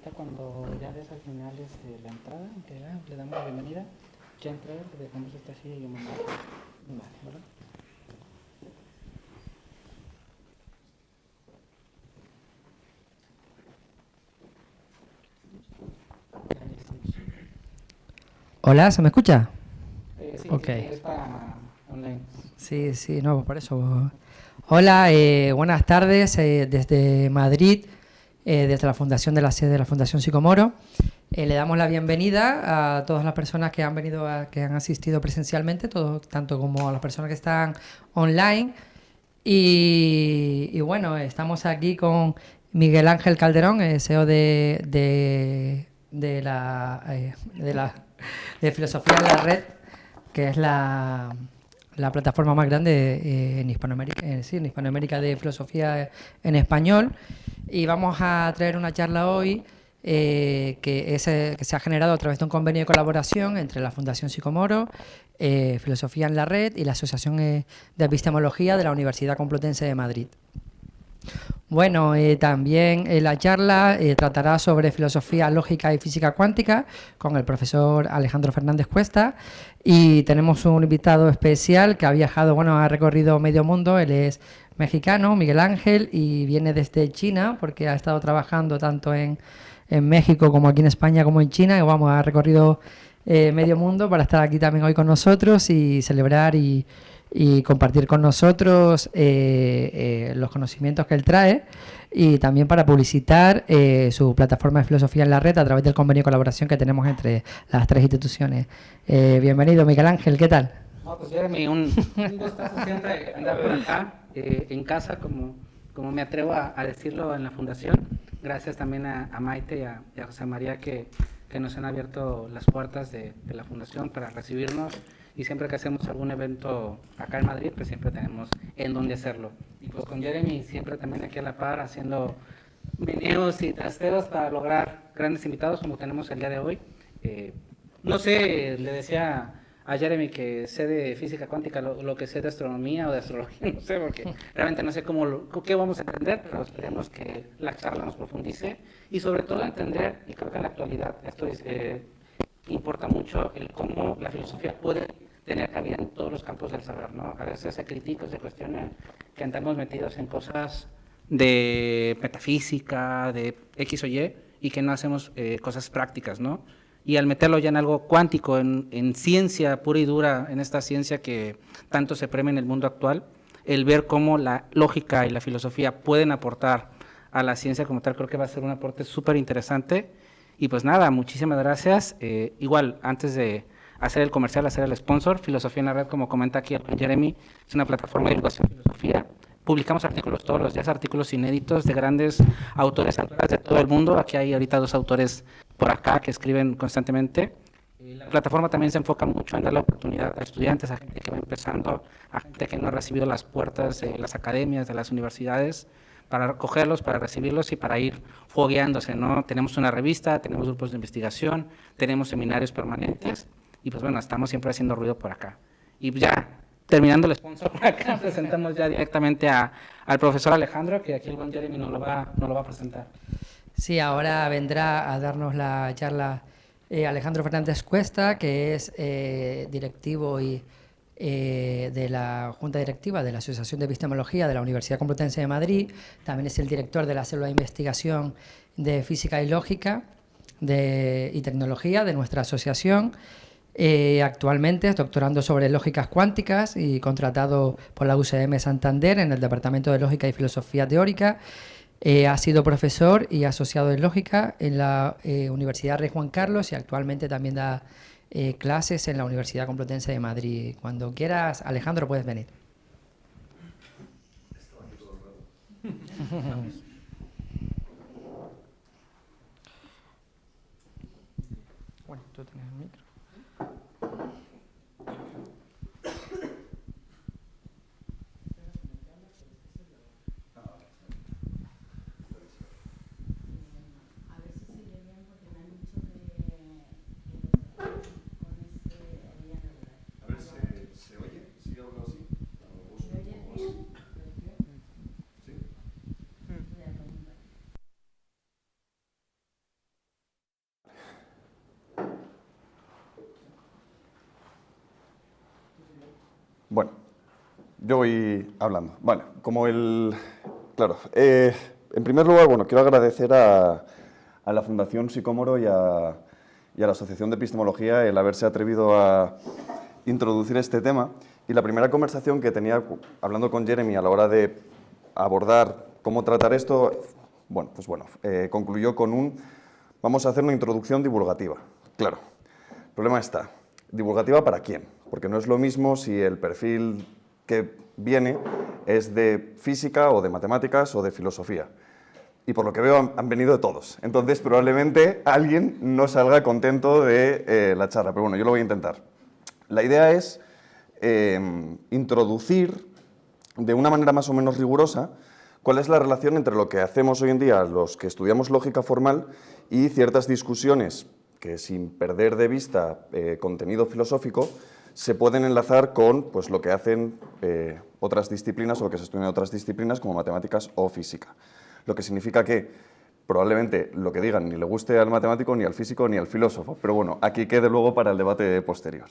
ahorita cuando ya des al final la entrada, que le damos la bienvenida, ya entra, le dejamos esta silla y un momento. Vale, ¿verdad? Hola, ¿se me escucha? Sí, Ok. sí, es para online. Sí, sí, no, por eso. Hola, buenas tardes desde Madrid, desde la fundación de la sede de la Fundación Sicomoro. Le damos la bienvenida a todas las personas que han venido, que han asistido presencialmente, tanto como a las personas que están online. Y bueno, estamos aquí con Miguel Ángel Calderón, CEO de Filosofía en la Red, que es la plataforma más grande en Hispanoamérica, en Hispanoamérica de filosofía en español. Y vamos a traer una charla hoy que se ha generado a través de un convenio de colaboración entre la Fundación Sicomoro, Filosofía en la Red y la Asociación de Epistemología de la Universidad Complutense de Madrid. Bueno, también la charla tratará sobre filosofía lógica y física cuántica con el profesor Alejandro Fernández Cuesta, y tenemos un invitado especial que ha viajado, bueno, ha recorrido medio mundo. Él es mexicano, Miguel Ángel, y viene desde China porque ha estado trabajando tanto en México como aquí en España como en China, y vamos, ha recorrido medio mundo para estar aquí también hoy con nosotros y celebrar y compartir con nosotros los conocimientos que él trae, y también para publicitar su plataforma de filosofía en la red a través del convenio de colaboración que tenemos entre las tres instituciones. Bienvenido, Miguel Ángel, ¿qué tal? No, pues Jeremy, un gustazo siempre andar por acá, en casa, como me atrevo a decirlo en la fundación. Gracias también a Maite y a José María que nos han abierto las puertas de la fundación para recibirnos, y siempre que hacemos algún evento acá en Madrid, pues siempre tenemos en dónde hacerlo. Y pues con Jeremy siempre también aquí a la par haciendo videos y trasteos para lograr grandes invitados como tenemos el día de hoy. No sé, le decía a Jeremy que sé de física cuántica lo que sé de astronomía o de astrología, no sé, porque realmente no sé qué vamos a entender, pero esperemos que la charla nos profundice y sobre todo entender, y creo que en la actualidad esto importa mucho, el cómo la filosofía puede tener cabida en todos los campos del saber, ¿no? A veces se critica, se cuestiona que andamos metidos en cosas de metafísica, de X o y que no hacemos cosas prácticas, ¿no? Y al meterlo ya en algo cuántico, en ciencia pura y dura, en esta ciencia que tanto se premia en el mundo actual, el ver cómo la lógica y la filosofía pueden aportar a la ciencia como tal, creo que va a ser un aporte súper interesante. Y pues nada, muchísimas gracias. Igual, antes de hacer el comercial, hacer el sponsor, Filosofía en la Red, como comenta aquí Jeremy, es una plataforma de divulgación de filosofía. Publicamos artículos todos los días, artículos inéditos de grandes autores, autoras de todo el mundo. Aquí hay ahorita 2 autores por acá que escriben constantemente. La plataforma también se enfoca mucho en dar la oportunidad a estudiantes, a gente que va empezando, a gente que no ha recibido las puertas de las academias, de las universidades, para recogerlos, para recibirlos y para ir fogueándose, ¿no? Tenemos una revista, tenemos grupos de investigación, tenemos seminarios permanentes y pues bueno, estamos siempre haciendo ruido por acá. Y ya, terminando el sponsor por acá, presentamos ya directamente al profesor Alejandro, que aquí el buen Jeremy nos lo va a presentar. Sí, ahora vendrá a darnos la charla Alejandro Fernández Cuesta, que es directivo de la Junta Directiva de la Asociación de Epistemología de la Universidad Complutense de Madrid. También es el director de la Célula de Investigación de Física y Lógica y Tecnología de nuestra asociación. Actualmente es doctorando sobre lógicas cuánticas y contratado por la UCM Santander en el Departamento de Lógica y Filosofía Teórica. Ha sido profesor y asociado en lógica en la Universidad Rey Juan Carlos, y actualmente también da clases en la Universidad Complutense de Madrid. Cuando quieras, Alejandro, puedes venir. Bueno, tú tienes el micro. Bueno, yo voy hablando. Vale, Claro, en primer lugar, bueno, quiero agradecer a la Fundación Sicómoro y a la Asociación de Epistemología el haberse atrevido a introducir este tema. Y la primera conversación que tenía hablando con Jeremy a la hora de abordar cómo tratar esto, concluyó con vamos a hacer una introducción divulgativa. Claro, el problema está, ¿divulgativa para quién? Porque no es lo mismo si el perfil que viene es de física o de matemáticas o de filosofía. Y por lo que veo han venido de todos. Entonces probablemente alguien no salga contento de la charla, pero bueno, yo lo voy a intentar. La idea es introducir de una manera más o menos rigurosa cuál es la relación entre lo que hacemos hoy en día los que estudiamos lógica formal y ciertas discusiones que, sin perder de vista contenido filosófico, se pueden enlazar con pues, lo que hacen otras disciplinas o lo que se estudia en otras disciplinas como matemáticas o física. Lo que significa que probablemente lo que digan ni le guste al matemático, ni al físico, ni al filósofo, pero bueno, aquí quede luego para el debate posterior.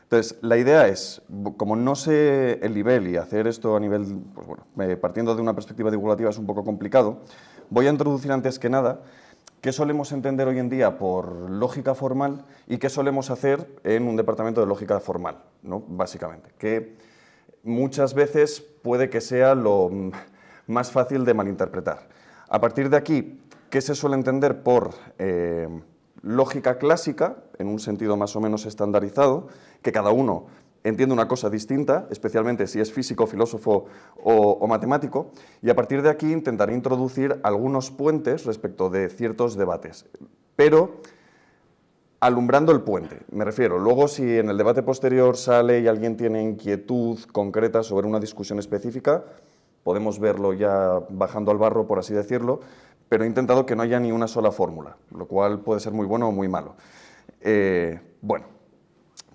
Entonces, la idea es, como no sé el nivel y hacer esto a nivel, pues bueno, partiendo de una perspectiva divulgativa es un poco complicado, voy a introducir antes que nada qué solemos entender hoy en día por lógica formal y qué solemos hacer en un departamento de lógica formal, ¿no? Básicamente, que muchas veces puede que sea lo más fácil de malinterpretar. A partir de aquí, ¿qué se suele entender por lógica clásica, en un sentido más o menos estandarizado, que cada uno entiende una cosa distinta, especialmente si es físico, filósofo o matemático, y a partir de aquí intentaré introducir algunos puentes respecto de ciertos debates, pero alumbrando el puente, me refiero. Luego, si en el debate posterior sale y alguien tiene inquietud concreta sobre una discusión específica, podemos verlo ya bajando al barro, por así decirlo, pero he intentado que no haya ni una sola fórmula, lo cual puede ser muy bueno o muy malo. Bueno,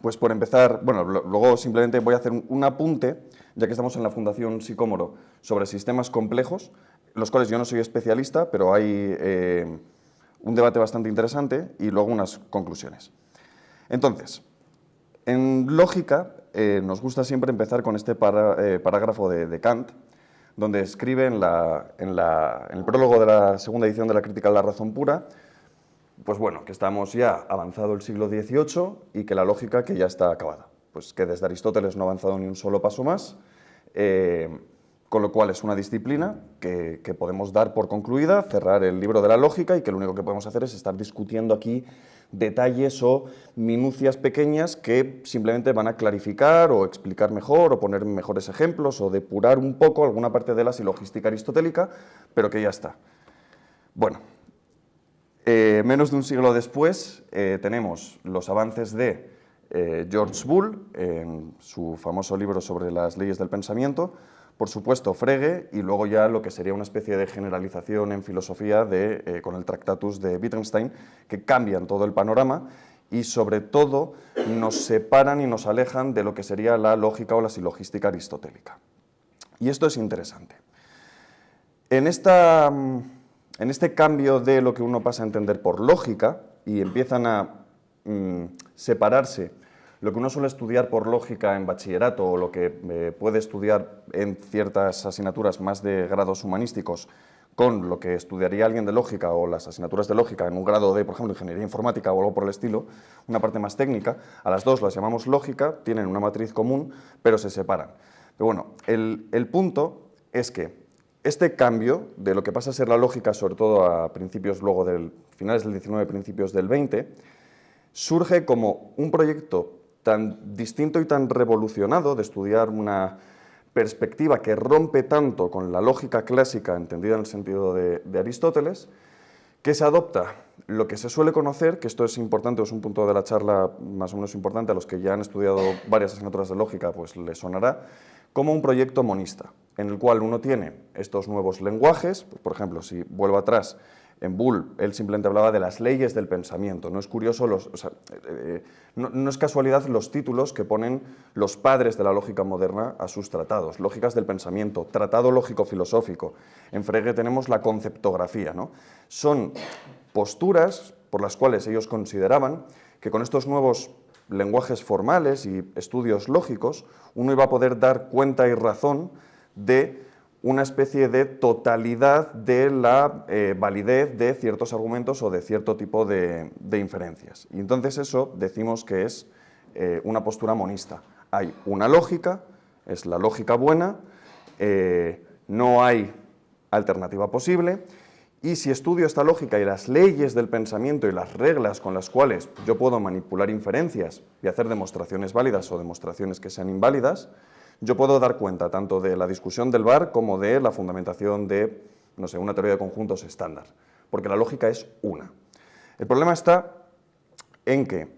pues por empezar, bueno, luego simplemente voy a hacer un apunte, ya que estamos en la Fundación Sicómoro, sobre sistemas complejos, los cuales yo no soy especialista, pero hay un debate bastante interesante y luego unas conclusiones. Entonces, en lógica nos gusta siempre empezar con este parágrafo de Kant, donde escribe en el prólogo de la segunda edición de la Crítica de la Razón Pura, pues bueno, que estamos ya avanzado el siglo XVIII y que la lógica que ya está acabada. Pues que desde Aristóteles no ha avanzado ni un solo paso más, con lo cual es una disciplina que podemos dar por concluida, cerrar el libro de la lógica y que lo único que podemos hacer es estar discutiendo aquí detalles o minucias pequeñas que simplemente van a clarificar o explicar mejor o poner mejores ejemplos o depurar un poco alguna parte de la silogística aristotélica, pero que ya está. Bueno, menos de un siglo después tenemos los avances de George Boole en su famoso libro sobre las leyes del pensamiento, por supuesto Frege y luego ya lo que sería una especie de generalización en filosofía con el Tractatus de Wittgenstein, que cambian todo el panorama y sobre todo nos separan y nos alejan de lo que sería la lógica o la silogística aristotélica. Y esto es interesante. En este cambio de lo que uno pasa a entender por lógica y empiezan a separarse lo que uno suele estudiar por lógica en bachillerato o lo que puede estudiar en ciertas asignaturas más de grados humanísticos con lo que estudiaría alguien de lógica o las asignaturas de lógica en un grado de, por ejemplo, ingeniería informática o algo por el estilo, una parte más técnica, a las dos las llamamos lógica, tienen una matriz común, pero se separan. Pero bueno, el punto es que este cambio de lo que pasa a ser la lógica, sobre todo a principios luego finales del 19, principios del 20, surge como un proyecto tan distinto y tan revolucionado de estudiar una perspectiva que rompe tanto con la lógica clásica entendida en el sentido de Aristóteles, que se adopta lo que se suele conocer, que esto es importante, es un punto de la charla más o menos importante, a los que ya han estudiado varias asignaturas de lógica, pues les sonará, como un proyecto monista, en el cual uno tiene estos nuevos lenguajes, por ejemplo, si vuelvo atrás, en Boole, él simplemente hablaba de las leyes del pensamiento. No es curioso, no es casualidad los títulos que ponen los padres de la lógica moderna a sus tratados. Lógicas del pensamiento, tratado lógico-filosófico. En Frege tenemos la conceptografía, ¿no? Son posturas por las cuales ellos consideraban que con estos nuevos lenguajes formales y estudios lógicos, uno iba a poder dar cuenta y razón de una especie de totalidad de la validez de ciertos argumentos o de cierto tipo de inferencias. Y entonces eso decimos que es una postura monista. Hay una lógica, es la lógica buena, no hay alternativa posible, y si estudio esta lógica y las leyes del pensamiento y las reglas con las cuales yo puedo manipular inferencias y hacer demostraciones válidas o demostraciones que sean inválidas, yo puedo dar cuenta tanto de la discusión del VAR como de la fundamentación de, no sé, una teoría de conjuntos estándar, porque la lógica es una. El problema está en que,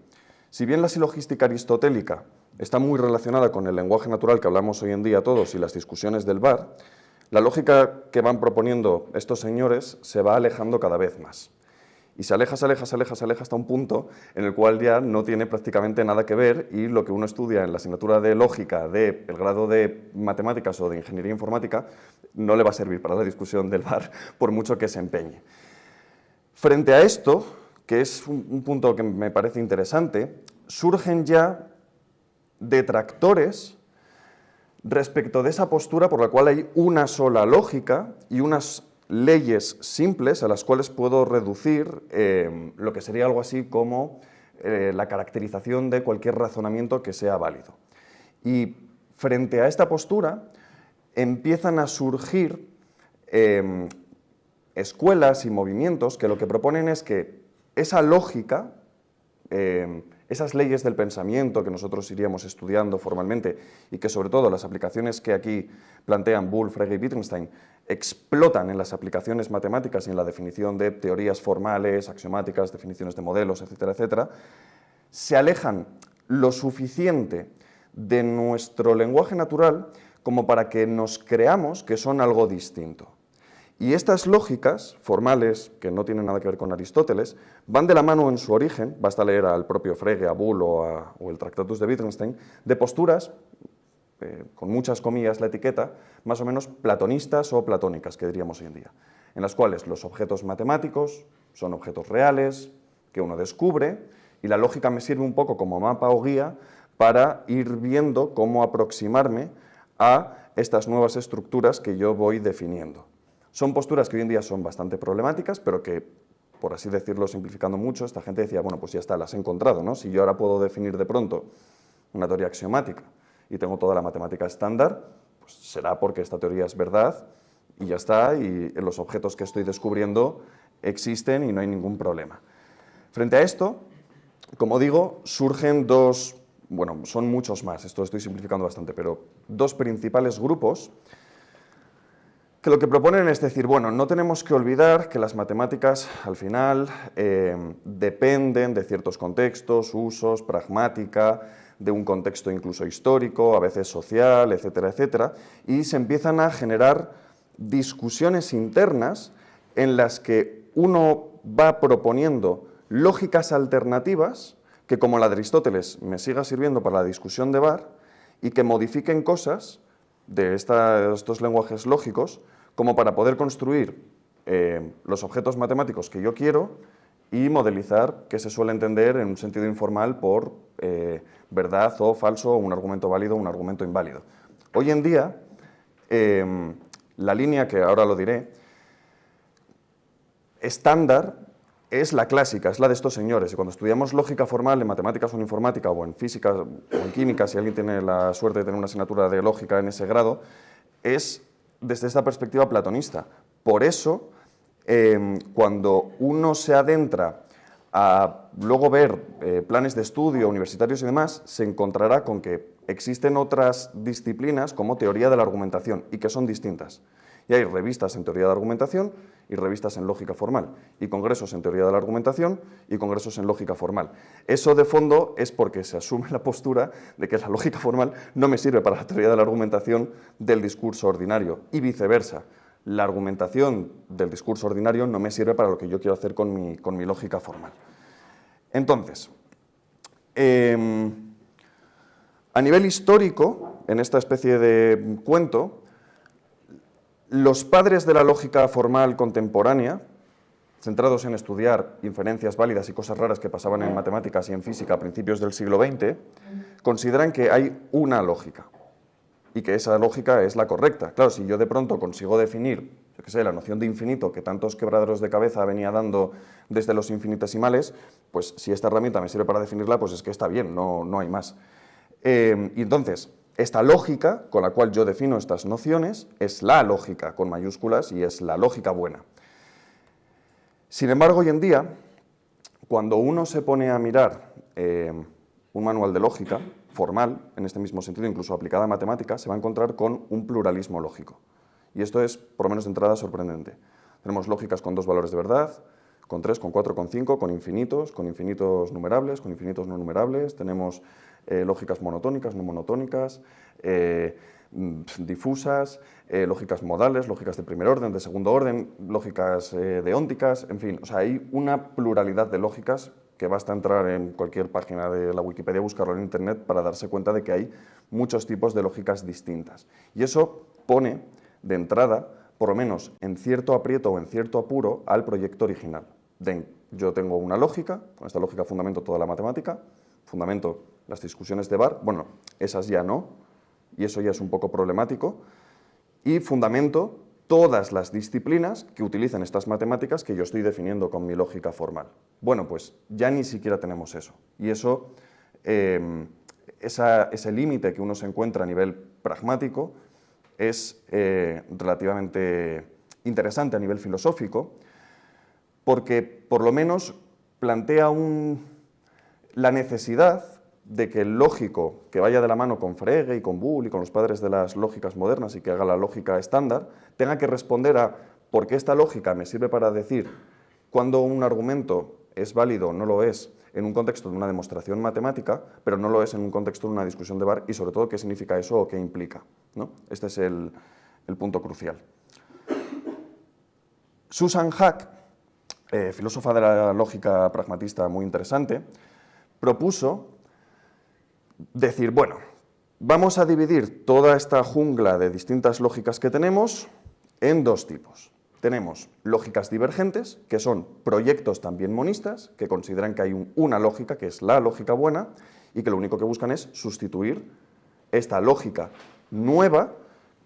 si bien la silogística aristotélica está muy relacionada con el lenguaje natural que hablamos hoy en día todos y las discusiones del VAR, la lógica que van proponiendo estos señores se va alejando cada vez más. Y se aleja hasta un punto en el cual ya no tiene prácticamente nada que ver, y lo que uno estudia en la asignatura de lógica del grado de matemáticas o de ingeniería informática no le va a servir para la discusión del VAR, por mucho que se empeñe. Frente a esto, que es un punto que me parece interesante, surgen ya detractores respecto de esa postura por la cual hay una sola lógica y unas leyes simples a las cuales puedo reducir lo que sería algo así como la caracterización de cualquier razonamiento que sea válido. Y frente a esta postura empiezan a surgir escuelas y movimientos que lo que proponen es que esa lógica, esas leyes del pensamiento que nosotros iríamos estudiando formalmente y que sobre todo las aplicaciones que aquí plantean Bull, Frege y Wittgenstein explotan en las aplicaciones matemáticas y en la definición de teorías formales, axiomáticas, definiciones de modelos, etcétera, etcétera, se alejan lo suficiente de nuestro lenguaje natural como para que nos creamos que son algo distinto. Y estas lógicas formales, que no tienen nada que ver con Aristóteles, van de la mano en su origen, basta leer al propio Frege, a Bull o el Tractatus de Wittgenstein, de posturas, con muchas comillas la etiqueta, más o menos platonistas o platónicas, que diríamos hoy en día, en las cuales los objetos matemáticos son objetos reales, que uno descubre, y la lógica me sirve un poco como mapa o guía para ir viendo cómo aproximarme a estas nuevas estructuras que yo voy definiendo. Son posturas que hoy en día son bastante problemáticas, pero que, por así decirlo, simplificando mucho, esta gente decía, bueno, pues ya está, las he encontrado, ¿no? Si yo ahora puedo definir de pronto una teoría axiomática y tengo toda la matemática estándar, pues será porque esta teoría es verdad y ya está, y los objetos que estoy descubriendo existen y no hay ningún problema. Frente a esto, como digo, surgen dos, bueno, son muchos más, esto estoy simplificando bastante, pero dos principales grupos que lo que proponen es decir, bueno, no tenemos que olvidar que las matemáticas al final dependen de ciertos contextos, usos, pragmática, de un contexto incluso histórico, a veces social, etcétera, etcétera, y se empiezan a generar discusiones internas en las que uno va proponiendo lógicas alternativas que, como la de Aristóteles, me siga sirviendo para la discusión de VAR y que modifiquen cosas de estos lenguajes lógicos como para poder construir los objetos matemáticos que yo quiero y modelizar, que se suele entender en un sentido informal por verdad o falso, un argumento válido o un argumento inválido. Hoy en día, la línea, que ahora lo diré, estándar es la clásica, es la de estos señores. Y cuando estudiamos lógica formal en matemáticas o en informática o en física o en química, si alguien tiene la suerte de tener una asignatura de lógica en ese grado, es desde esta perspectiva platonista. Por eso, cuando uno se adentra a luego ver planes de estudio universitarios y demás, se encontrará con que existen otras disciplinas como teoría de la argumentación y que son distintas. Y hay revistas en teoría de argumentación y revistas en lógica formal, y congresos en teoría de la argumentación y congresos en lógica formal. Eso de fondo es porque se asume la postura de que la lógica formal no me sirve para la teoría de la argumentación del discurso ordinario, y viceversa. La argumentación del discurso ordinario no me sirve para lo que yo quiero hacer con mi lógica formal. Entonces, a nivel histórico, en esta especie de cuento, los padres de la lógica formal contemporánea centrados en estudiar inferencias válidas y cosas raras que pasaban en matemáticas y en física a principios del siglo XX, consideran que hay una lógica y que esa lógica es la correcta. Claro, si yo de pronto consigo definir, yo qué sé, la noción de infinito que tantos quebraderos de cabeza venía dando desde los infinitesimales, pues si esta herramienta me sirve para definirla, pues es que está bien, no hay más. Y entonces, esta lógica con la cual yo defino estas nociones es la lógica con mayúsculas y es la lógica buena. Sin embargo, hoy en día, cuando uno se pone a mirar un manual de lógica formal, en este mismo sentido, incluso aplicada a matemáticas, se va a encontrar con un pluralismo lógico. Y esto es, por lo menos de entrada, sorprendente. Tenemos lógicas con 2 valores de verdad, con 3, con 4, con 5, con infinitos numerables, con infinitos no numerables. Tenemos lógicas monotónicas, no monotónicas, difusas, lógicas modales, lógicas de primer orden, de segundo orden, lógicas deónticas, en fin, o sea, hay una pluralidad de lógicas que basta entrar en cualquier página de la Wikipedia, buscarlo en Internet para darse cuenta de que hay muchos tipos de lógicas distintas. Y eso pone de entrada, por lo menos en cierto aprieto o en cierto apuro, al proyecto original. Yo tengo una lógica, con esta lógica fundamento toda la matemática, fundamento las discusiones de Bar, bueno, esas ya no, y eso ya es un poco problemático, y fundamento todas las disciplinas que utilizan estas matemáticas que yo estoy definiendo con mi lógica formal. Bueno, pues ya ni siquiera tenemos eso, y eso, ese límite que uno se encuentra a nivel pragmático es relativamente interesante a nivel filosófico, porque por lo menos plantea la necesidad de que el lógico que vaya de la mano con Frege y con Boole y con los padres de las lógicas modernas y que haga la lógica estándar, tenga que responder a por qué esta lógica me sirve para decir cuándo un argumento es válido o no lo es en un contexto de una demostración matemática, pero no lo es en un contexto de una discusión de bar, y sobre todo qué significa eso o qué implica, ¿no? Este es el punto crucial. Susan Haack, filósofa de la lógica pragmatista muy interesante, propuso decir, bueno, vamos a dividir toda esta jungla de distintas lógicas que tenemos en 2 tipos. Tenemos lógicas divergentes, que son proyectos también monistas, que consideran que hay una lógica, que es la lógica buena, y que lo único que buscan es sustituir esta lógica nueva,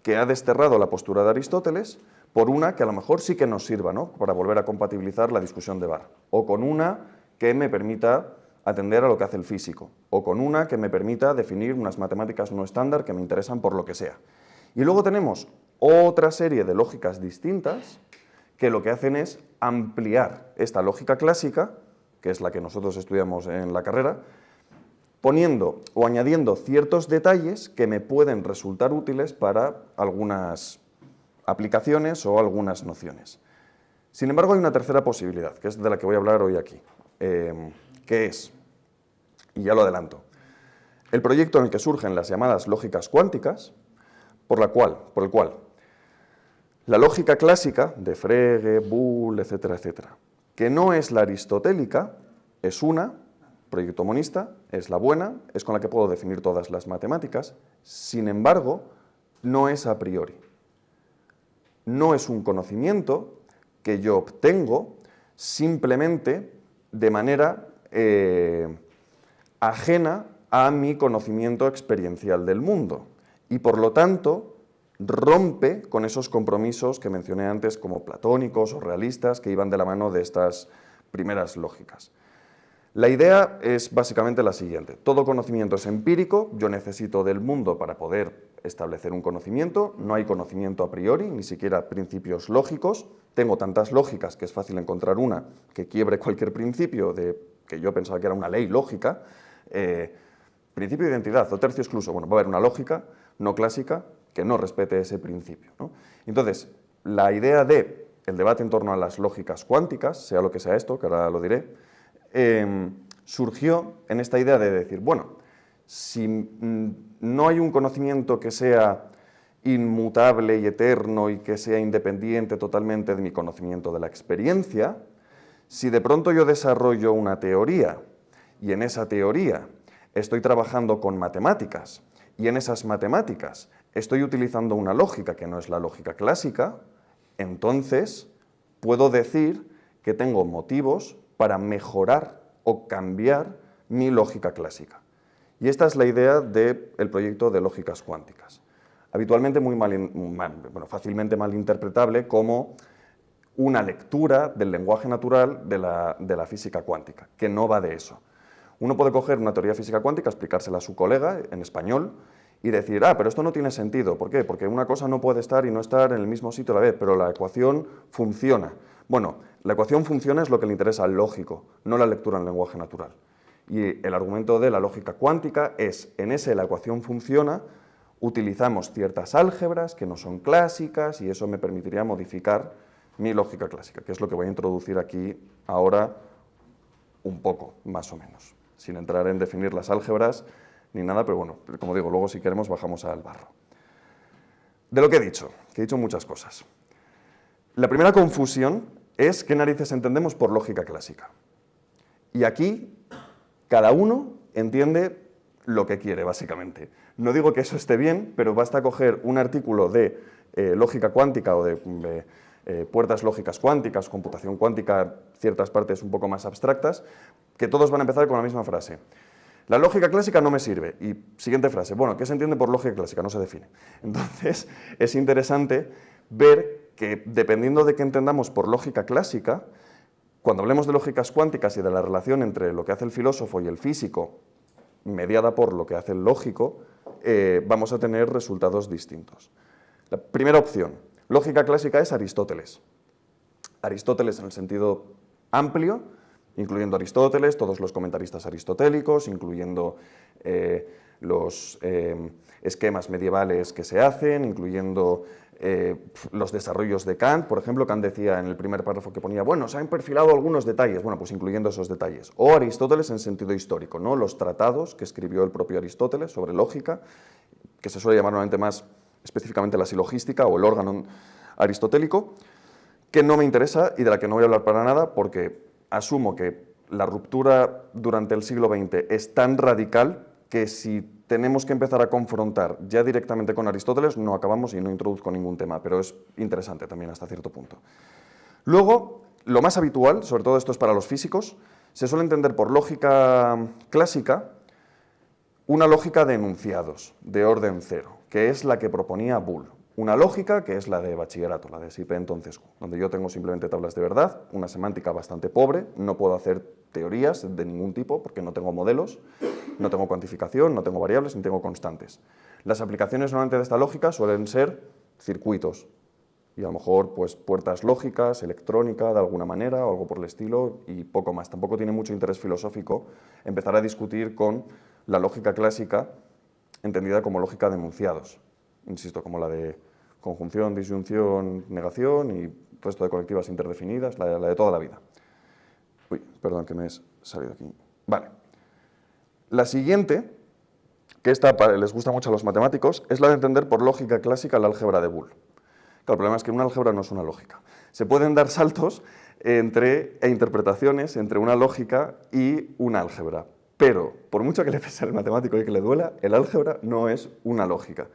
que ha desterrado la postura de Aristóteles, por una que a lo mejor sí que nos sirva, ¿no?, para volver a compatibilizar la discusión de Bar, o con una que me permita atender a lo que hace el físico, o con una que me permita definir unas matemáticas no estándar que me interesan por lo que sea. Y luego tenemos otra serie de lógicas distintas que lo que hacen es ampliar esta lógica clásica, que es la que nosotros estudiamos en la carrera, poniendo o añadiendo ciertos detalles que me pueden resultar útiles para algunas aplicaciones o algunas nociones. Sin embargo, hay una tercera posibilidad, que es de la que voy a hablar hoy aquí, que es, y ya lo adelanto, el proyecto en el que surgen las llamadas lógicas cuánticas, por el cual la lógica clásica de Frege, Boole, etcétera, etcétera, que no es la aristotélica, es una, proyecto monista, es la buena, es con la que puedo definir todas las matemáticas, sin embargo, no es a priori. No es un conocimiento que yo obtengo simplemente de manera ajena a mi conocimiento experiencial del mundo, y por lo tanto rompe con esos compromisos que mencioné antes como platónicos o realistas que iban de la mano de estas primeras lógicas. La idea es básicamente la siguiente: todo conocimiento es empírico, yo necesito del mundo para poder establecer un conocimiento, no hay conocimiento a priori, ni siquiera principios lógicos, tengo tantas lógicas que es fácil encontrar una que quiebre cualquier principio que yo pensaba que era una ley lógica. Principio de identidad o tercio excluso, bueno, va a haber una lógica no clásica que no respete ese principio, ¿no? Entonces, la idea del debate en torno a las lógicas cuánticas, sea lo que sea esto, que ahora lo diré, surgió en esta idea de decir, bueno, si no hay un conocimiento que sea inmutable y eterno y que sea independiente totalmente de mi conocimiento de la experiencia, si de pronto yo desarrollo una teoría y en esa teoría estoy trabajando con matemáticas y en esas matemáticas estoy utilizando una lógica que no es la lógica clásica, entonces puedo decir que tengo motivos para mejorar o cambiar mi lógica clásica. Y esta es la idea del proyecto de lógicas cuánticas. Habitualmente fácilmente malinterpretable como una lectura del lenguaje natural de la física cuántica, que no va de eso. Uno puede coger una teoría física cuántica, explicársela a su colega en español y decir, pero esto no tiene sentido. ¿Por qué? Porque una cosa no puede estar y no estar en el mismo sitio a la vez, pero la ecuación funciona. Bueno, la ecuación funciona es lo que le interesa al lógico, no la lectura en lenguaje natural. Y el argumento de la lógica cuántica es, en ese la ecuación funciona, utilizamos ciertas álgebras que no son clásicas y eso me permitiría modificar mi lógica clásica, que es lo que voy a introducir aquí ahora un poco, más o menos, sin entrar en definir las álgebras ni nada, pero bueno, como digo, luego si queremos bajamos al barro. De lo que he dicho muchas cosas. La primera confusión es qué narices entendemos por lógica clásica. Y aquí cada uno entiende lo que quiere, básicamente. No digo que eso esté bien, pero basta coger un artículo de lógica cuántica o de puertas lógicas cuánticas, computación cuántica, ciertas partes un poco más abstractas, que todos van a empezar con la misma frase. La lógica clásica no me sirve. Y siguiente frase, bueno, ¿qué se entiende por lógica clásica? No se define. Entonces, es interesante ver que, dependiendo de qué entendamos por lógica clásica, cuando hablemos de lógicas cuánticas y de la relación entre lo que hace el filósofo y el físico, mediada por lo que hace el lógico, vamos a tener resultados distintos. La primera opción, lógica clásica, es Aristóteles. Aristóteles en el sentido amplio, incluyendo Aristóteles, todos los comentaristas aristotélicos, incluyendo los esquemas medievales que se hacen, incluyendo los desarrollos de Kant. Por ejemplo, Kant decía en el primer párrafo que ponía, bueno, se han perfilado algunos detalles, bueno, pues incluyendo esos detalles. O Aristóteles en sentido histórico, ¿no? Los tratados que escribió el propio Aristóteles sobre lógica, que se suele llamar normalmente más específicamente la silogística o el órgano aristotélico, que no me interesa y de la que no voy a hablar para nada porque asumo que la ruptura durante el siglo XX es tan radical que si tenemos que empezar a confrontar ya directamente con Aristóteles, no acabamos y no introduzco ningún tema, pero es interesante también hasta cierto punto. Luego, lo más habitual, sobre todo esto es para los físicos, se suele entender por lógica clásica una lógica de enunciados, de orden cero, que es la que proponía Boole. Una lógica que es la de bachillerato, la de SIP entonces Q, donde yo tengo simplemente tablas de verdad, una semántica bastante pobre, no puedo hacer teorías de ningún tipo porque no tengo modelos, no tengo cuantificación, no tengo variables ni tengo constantes. Las aplicaciones normalmente de esta lógica suelen ser circuitos y a lo mejor pues puertas lógicas, electrónica de alguna manera o algo por el estilo y poco más. Tampoco tiene mucho interés filosófico empezar a discutir con la lógica clásica entendida como lógica de enunciados. Insisto, como la de conjunción, disyunción, negación y resto de conectivas interdefinidas, la de toda la vida. Uy, perdón que me he salido aquí. Vale. La siguiente, que esta les gusta mucho a los matemáticos, es la de entender por lógica clásica la álgebra de Boole. Claro, el problema es que una álgebra no es una lógica. Se pueden dar saltos e interpretaciones entre una lógica y una álgebra, pero por mucho que le pese al matemático y que le duela, el álgebra no es una lógica.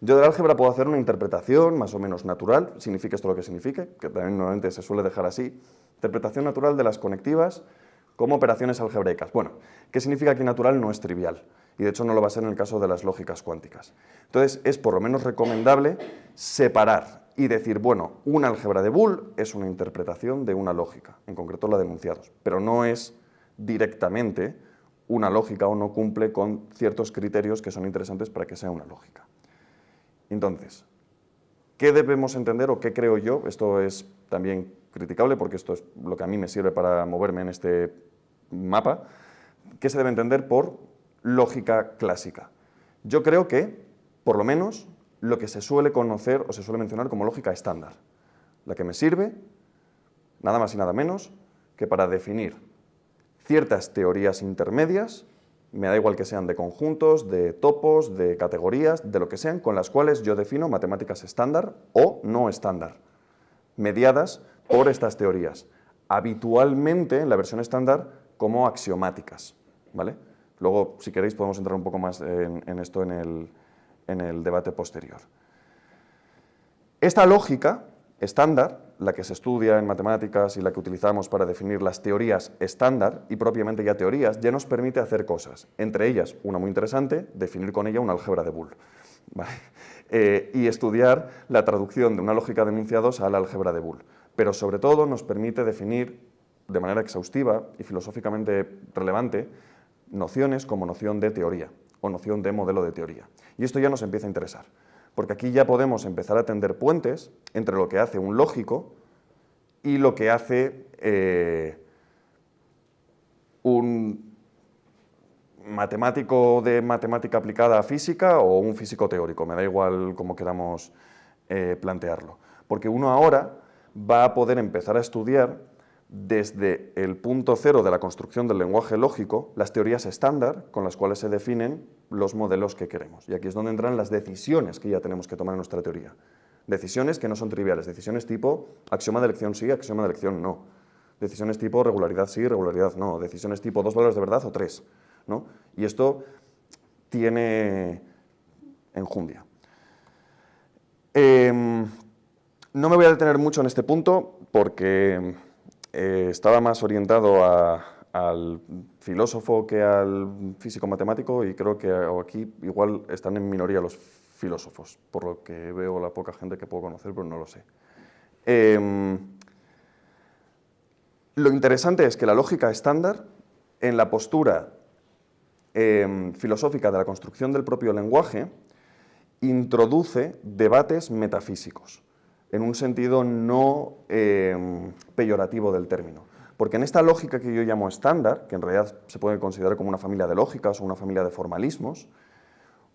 Yo del álgebra puedo hacer una interpretación más o menos natural, signifique esto lo que signifique, que también normalmente se suele dejar así, interpretación natural de las conectivas como operaciones algebraicas. Bueno, ¿qué significa aquí natural? No es trivial, y de hecho no lo va a ser en el caso de las lógicas cuánticas. Entonces es por lo menos recomendable separar y decir, bueno, una álgebra de Boole es una interpretación de una lógica, en concreto la de enunciados, pero no es directamente una lógica o no cumple con ciertos criterios que son interesantes para que sea una lógica. Entonces, ¿qué debemos entender o qué creo yo? Esto es también criticable porque esto es lo que a mí me sirve para moverme en este mapa. ¿Qué se debe entender por lógica clásica? Yo creo que, por lo menos, lo que se suele conocer o se suele mencionar como lógica estándar. La que me sirve, nada más y nada menos, que para definir ciertas teorías intermedias, me da igual que sean de conjuntos, de topos, de categorías, de lo que sean, con las cuales yo defino matemáticas estándar o no estándar, mediadas por estas teorías, habitualmente en la versión estándar como axiomáticas, ¿vale? Luego, si queréis, podemos entrar un poco más en esto en el debate posterior. Esta lógica estándar, la que se estudia en matemáticas y la que utilizamos para definir las teorías estándar, y propiamente ya teorías, ya nos permite hacer cosas. Entre ellas, una muy interesante, definir con ella una álgebra de Boole. ¿Vale? Y estudiar la traducción de una lógica de enunciados a la álgebra de Boole. Pero sobre todo nos permite definir de manera exhaustiva y filosóficamente relevante nociones como noción de teoría o noción de modelo de teoría. Y esto ya nos empieza a interesar, porque aquí ya podemos empezar a tender puentes entre lo que hace un lógico y lo que hace un matemático de matemática aplicada a física o un físico teórico, me da igual cómo queramos plantearlo. Porque uno ahora va a poder empezar a estudiar desde el punto cero de la construcción del lenguaje lógico las teorías estándar con las cuales se definen los modelos que queremos. Y aquí es donde entran las decisiones que ya tenemos que tomar en nuestra teoría. Decisiones que no son triviales, decisiones tipo axioma de elección sí, axioma de elección no. Decisiones tipo regularidad sí, regularidad no. Decisiones tipo 2 valores de verdad o 3. ¿No? Y esto tiene enjundia. No me voy a detener mucho en este punto porque estaba más orientado al filósofo que al físico matemático y creo que aquí igual están en minoría los filósofos, por lo que veo la poca gente que puedo conocer, pero no lo sé. Lo interesante es que la lógica estándar, en la postura filosófica de la construcción del propio lenguaje, introduce debates metafísicos, en un sentido no peyorativo del término. Porque en esta lógica que yo llamo estándar, que en realidad se puede considerar como una familia de lógicas o una familia de formalismos,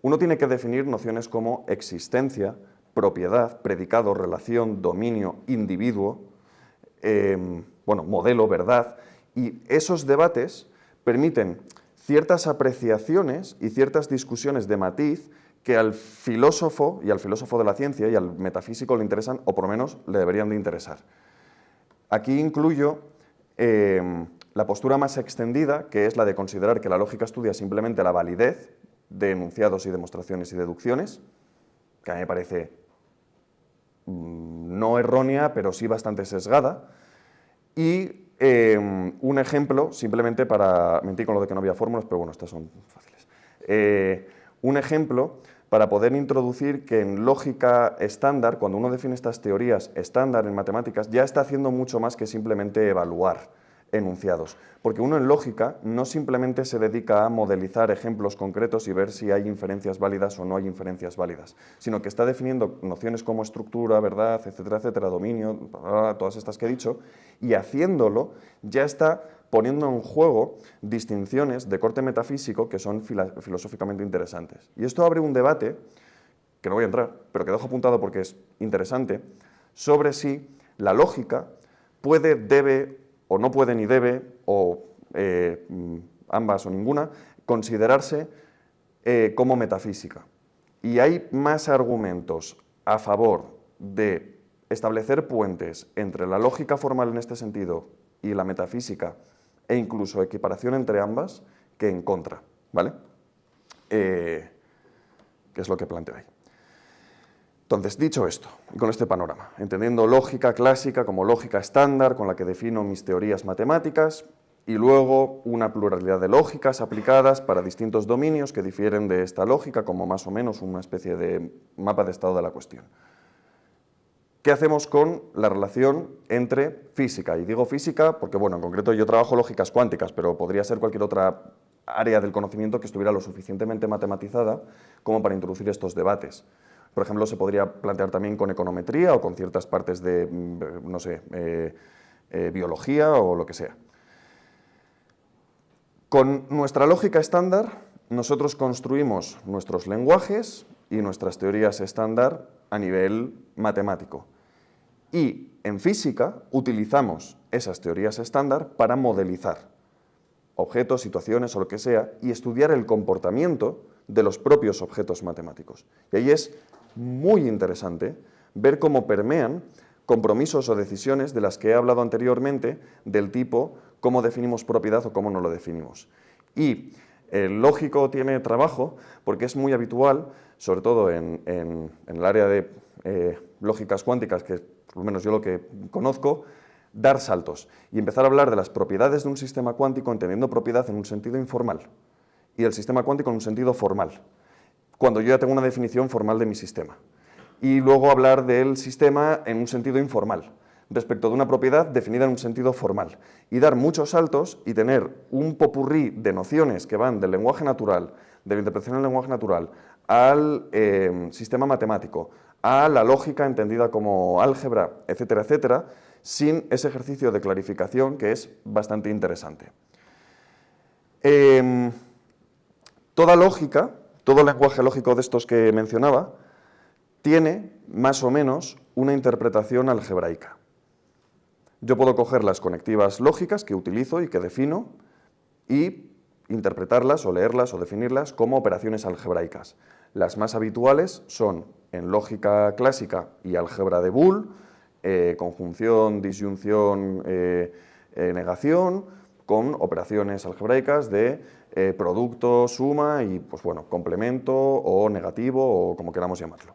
uno tiene que definir nociones como existencia, propiedad, predicado, relación, dominio, individuo, modelo, verdad, y esos debates permiten ciertas apreciaciones y ciertas discusiones de matiz que al filósofo y al filósofo de la ciencia y al metafísico le interesan, o por lo menos le deberían de interesar. Aquí incluyo la postura más extendida, que es la de considerar que la lógica estudia simplemente la validez de enunciados y demostraciones y deducciones, que a mí me parece no errónea, pero sí bastante sesgada, y un ejemplo, simplemente para mentir con lo de que no había fórmulas, pero bueno, estas son fáciles. Un ejemplo para poder introducir que en lógica estándar, cuando uno define estas teorías estándar en matemáticas, ya está haciendo mucho más que simplemente evaluar enunciados. Porque uno en lógica no simplemente se dedica a modelizar ejemplos concretos y ver si hay inferencias válidas o no hay inferencias válidas, sino que está definiendo nociones como estructura, verdad, etcétera, etcétera, dominio, todas estas que he dicho, y haciéndolo ya está poniendo en juego distinciones de corte metafísico que son filosóficamente interesantes. Y esto abre un debate, que no voy a entrar, pero que dejo apuntado porque es interesante, sobre si la lógica puede, debe, o no puede ni debe, o ambas o ninguna, considerarse como metafísica. Y hay más argumentos a favor de establecer puentes entre la lógica formal en este sentido y la metafísica, e incluso equiparación entre ambas, que en contra, ¿vale? Que es lo que planteo ahí. Entonces, dicho esto, y con este panorama, entendiendo lógica clásica como lógica estándar, con la que defino mis teorías matemáticas, y luego una pluralidad de lógicas aplicadas para distintos dominios que difieren de esta lógica, como más o menos una especie de mapa de estado de la cuestión. ¿Qué hacemos con la relación entre física? Y digo física porque, bueno, en concreto yo trabajo lógicas cuánticas, pero podría ser cualquier otra área del conocimiento que estuviera lo suficientemente matematizada como para introducir estos debates. Por ejemplo, se podría plantear también con econometría o con ciertas partes de, no sé, biología o lo que sea. Con nuestra lógica estándar, nosotros construimos nuestros lenguajes y nuestras teorías estándar a nivel matemático. Y en física utilizamos esas teorías estándar para modelizar objetos, situaciones o lo que sea y estudiar el comportamiento de los propios objetos matemáticos. Y ahí es muy interesante ver cómo permean compromisos o decisiones de las que he hablado anteriormente, del tipo cómo definimos propiedad o cómo no lo definimos. Y El lógico tiene trabajo porque es muy habitual, sobre todo en el área de lógicas cuánticas, que por lo menos yo lo que conozco, dar saltos y empezar a hablar de las propiedades de un sistema cuántico entendiendo propiedad en un sentido informal y el sistema cuántico en un sentido formal, cuando yo ya tengo una definición formal de mi sistema. Y luego hablar del sistema en un sentido informal, respecto de una propiedad definida en un sentido formal, y dar muchos saltos y tener un popurrí de nociones que van del lenguaje natural, de la interpretación del lenguaje natural, al sistema matemático, a la lógica entendida como álgebra, etcétera, etcétera, sin ese ejercicio de clarificación que es bastante interesante. Toda lógica, todo lenguaje lógico de estos que mencionaba, tiene más o menos una interpretación algebraica. Yo puedo coger las conectivas lógicas que utilizo y que defino y interpretarlas o leerlas o definirlas como operaciones algebraicas. Las más habituales son en lógica clásica y álgebra de Boole, conjunción, disyunción, negación, con operaciones algebraicas de producto, suma y pues bueno, complemento o negativo o como queramos llamarlo.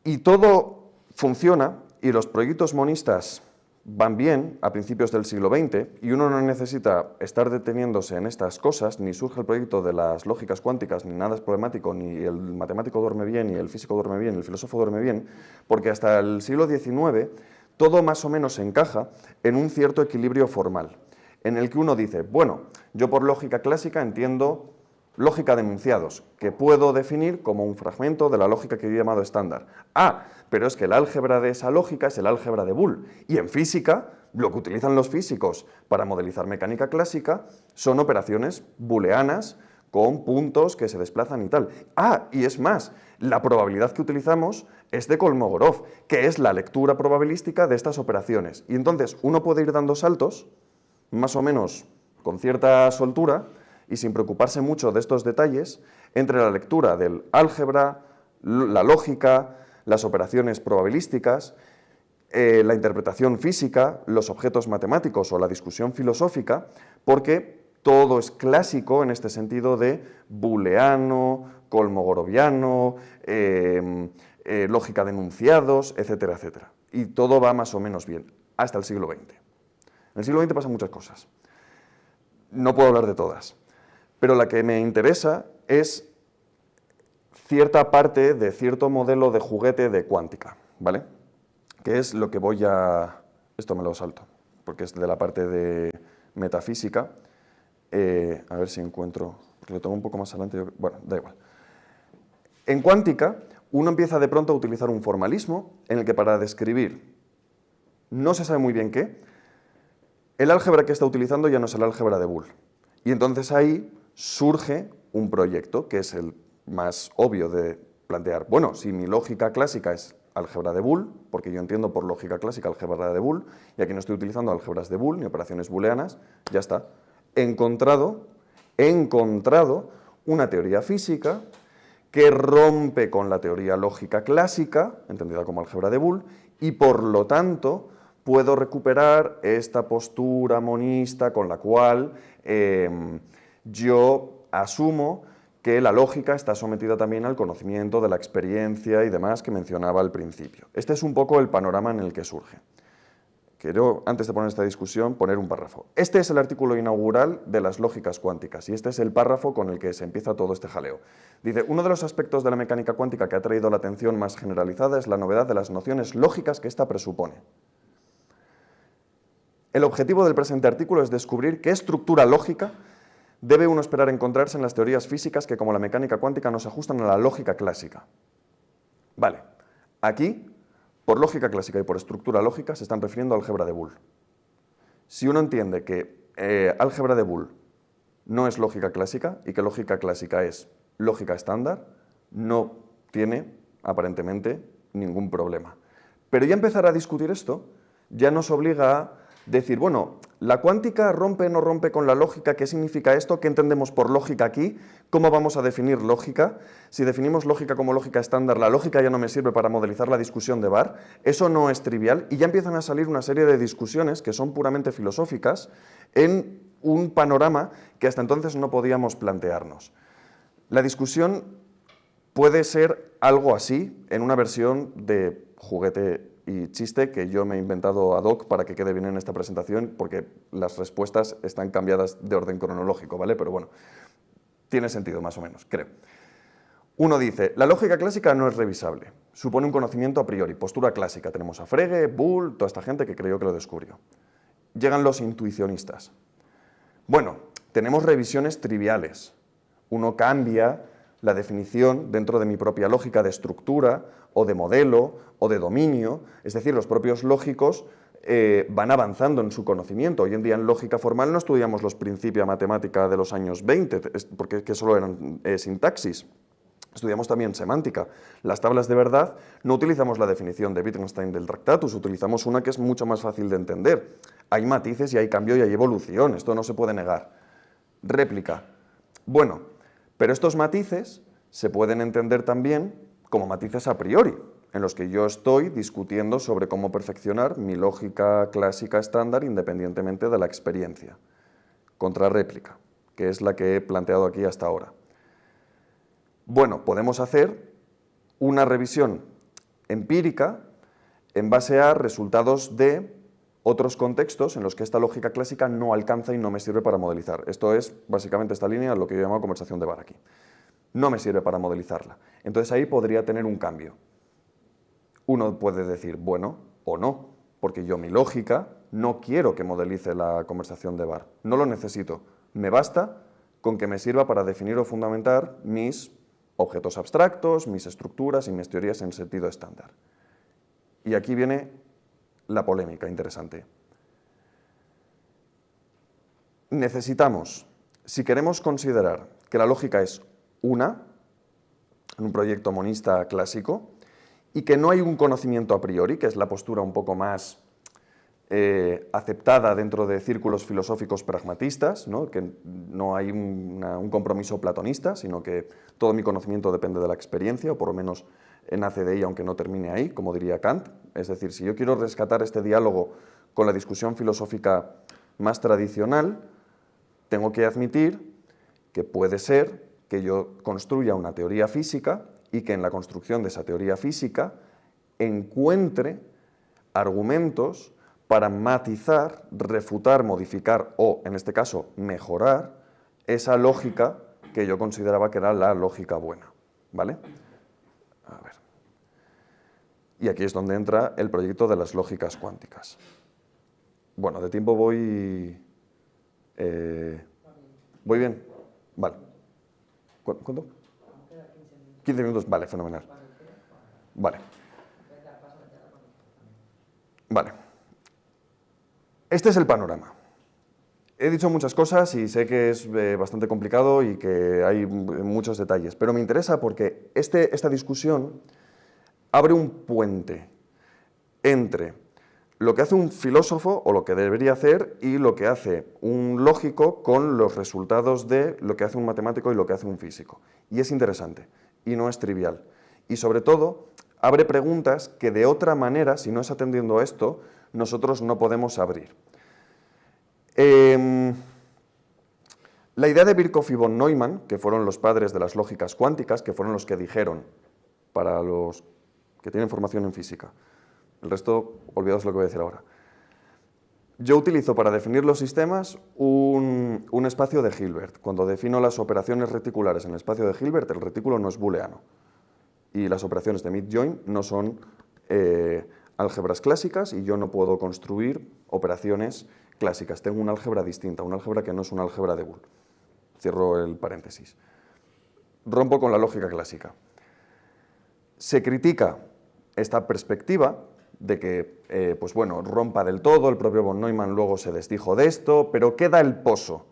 Y todo funciona y los proyectos monistas van bien a principios del siglo XX y uno no necesita estar deteniéndose en estas cosas, ni surge el proyecto de las lógicas cuánticas, ni nada es problemático, ni el matemático duerme bien, ni el físico duerme bien, ni el filósofo duerme bien, porque hasta el siglo XIX todo más o menos encaja en un cierto equilibrio formal, en el que uno dice, bueno, yo por lógica clásica entiendo lógica de enunciados, que puedo definir como un fragmento de la lógica que yo he llamado estándar. Ah, pero es que el álgebra de esa lógica es el álgebra de Boole. Y en física, lo que utilizan los físicos para modelizar mecánica clásica son operaciones booleanas con puntos que se desplazan y tal. Ah, y es más, la probabilidad que utilizamos es de Kolmogorov, que es la lectura probabilística de estas operaciones. Y entonces uno puede ir dando saltos, más o menos con cierta soltura, y sin preocuparse mucho de estos detalles, entre la lectura del álgebra, la lógica, las operaciones probabilísticas, la interpretación física, los objetos matemáticos o la discusión filosófica, porque todo es clásico en este sentido de booleano, kolmogoroviano, lógica de enunciados, etcétera, etcétera. Y todo va más o menos bien, hasta el siglo XX. En el siglo XX pasan muchas cosas. No puedo hablar de todas. Pero la que me interesa es cierta parte de cierto modelo de juguete de cuántica, ¿vale? Que es lo que voy a... Esto me lo salto, porque es de la parte de metafísica. A ver si encuentro... Porque lo tengo un poco más adelante. Bueno, da igual. En cuántica, uno empieza de pronto a utilizar un formalismo en el que para describir no se sabe muy bien qué, el álgebra que está utilizando ya no es el álgebra de Boole. Y entonces ahí surge un proyecto que es el más obvio de plantear, bueno, si mi lógica clásica es álgebra de Boole, porque yo entiendo por lógica clásica álgebra de Boole, y aquí no estoy utilizando álgebras de Boole ni operaciones booleanas, ya está. He encontrado una teoría física que rompe con la teoría lógica clásica, entendida como álgebra de Boole, y por lo tanto puedo recuperar esta postura monista con la cual yo asumo que la lógica está sometida también al conocimiento de la experiencia y demás que mencionaba al principio. Este es un poco el panorama en el que surge. Quiero, antes de poner esta discusión, poner un párrafo. Este es el artículo inaugural de las lógicas cuánticas y este es el párrafo con el que se empieza todo este jaleo. Dice, uno de los aspectos de la mecánica cuántica que ha traído la atención más generalizada es la novedad de las nociones lógicas que ésta presupone. El objetivo del presente artículo es descubrir qué estructura lógica debe uno esperar encontrarse en las teorías físicas que, como la mecánica cuántica, no se ajustan a la lógica clásica. Vale, aquí, por lógica clásica y por estructura lógica, se están refiriendo a álgebra de Boole. Si uno entiende que álgebra de Boole no es lógica clásica y que lógica clásica es lógica estándar, no tiene, aparentemente, ningún problema. Pero ya empezar a discutir esto ya nos obliga a decir, bueno, ¿la cuántica rompe o no rompe con la lógica? ¿Qué significa esto? ¿Qué entendemos por lógica aquí? ¿Cómo vamos a definir lógica? Si definimos lógica como lógica estándar, la lógica ya no me sirve para modelizar la discusión de Barr. Eso no es trivial y ya empiezan a salir una serie de discusiones que son puramente filosóficas en un panorama que hasta entonces no podíamos plantearnos. La discusión puede ser algo así, en una versión de juguete y chiste que yo me he inventado ad hoc para que quede bien en esta presentación, porque las respuestas están cambiadas de orden cronológico, ¿vale? Pero bueno, tiene sentido más o menos, creo. Uno dice, la lógica clásica no es revisable, supone un conocimiento a priori, postura clásica. Tenemos a Frege, Boole, toda esta gente que creyó que lo descubrió. Llegan los intuicionistas. Bueno, tenemos revisiones triviales. Uno cambia la definición dentro de mi propia lógica de estructura, o de modelo, o de dominio. Es decir, los propios lógicos van avanzando en su conocimiento. Hoy en día en lógica formal no estudiamos los principia matemática de los años 20, porque que solo eran sintaxis. Estudiamos también semántica. Las tablas de verdad no utilizamos la definición de Wittgenstein del Tractatus, utilizamos una que es mucho más fácil de entender. Hay matices y hay cambio y hay evolución, esto no se puede negar. Réplica. Bueno, pero estos matices se pueden entender también como matices a priori, en los que yo estoy discutiendo sobre cómo perfeccionar mi lógica clásica estándar independientemente de la experiencia. Contrarréplica, que es la que he planteado aquí hasta ahora. Bueno, podemos hacer una revisión empírica en base a resultados de otros contextos en los que esta lógica clásica no alcanza y no me sirve para modelizar. Esto es básicamente esta línea, lo que yo llamo conversación de bar aquí. No me sirve para modelizarla. Entonces ahí podría tener un cambio. Uno puede decir bueno o no, porque yo mi lógica no quiero que modelice la conversación de bar. No lo necesito. Me basta con que me sirva para definir o fundamentar mis objetos abstractos, mis estructuras y mis teorías en sentido estándar. Y aquí viene la polémica interesante. Necesitamos, si queremos considerar que la lógica es una, en un proyecto monista clásico, y que no hay un conocimiento a priori, que es la postura un poco más aceptada dentro de círculos filosóficos pragmatistas, ¿no? Que no hay un compromiso platonista, sino que todo mi conocimiento depende de la experiencia, o por lo menos nace de ella, aunque no termine ahí, como diría Kant. Es decir, si yo quiero rescatar este diálogo con la discusión filosófica más tradicional, tengo que admitir que puede ser que yo construya una teoría física y que en la construcción de esa teoría física encuentre argumentos para matizar, refutar, modificar o, en este caso, mejorar esa lógica que yo consideraba que era la lógica buena, ¿vale? A ver. Y aquí es donde entra el proyecto de las lógicas cuánticas. Bueno, de tiempo voy... ¿Voy bien? Vale. ¿Cuánto? 15 minutos, vale, fenomenal. Vale. Vale. Este es el panorama. He dicho muchas cosas y sé que es bastante complicado y que hay muchos detalles, pero me interesa porque esta discusión abre un puente entre lo que hace un filósofo, o lo que debería hacer, y lo que hace un lógico con los resultados de lo que hace un matemático y lo que hace un físico. Y es interesante, y no es trivial. Y sobre todo, abre preguntas que de otra manera, si no es atendiendo a esto, nosotros no podemos abrir. La idea de Birkhoff y von Neumann, que fueron los padres de las lógicas cuánticas, que fueron los que dijeron, para los que tienen formación en física, el resto, olvidaos lo que voy a decir ahora. Yo utilizo para definir los sistemas un espacio de Hilbert. Cuando defino las operaciones reticulares en el espacio de Hilbert, el retículo no es booleano. Y las operaciones de midjoint no son álgebras clásicas y yo no puedo construir operaciones clásicas. Tengo una álgebra distinta, una álgebra que no es una álgebra de Boole. Cierro el paréntesis. Rompo con la lógica clásica. Se critica esta perspectiva de que, pues bueno, rompa del todo, el propio von Neumann luego se desdijo de esto, pero queda el pozo.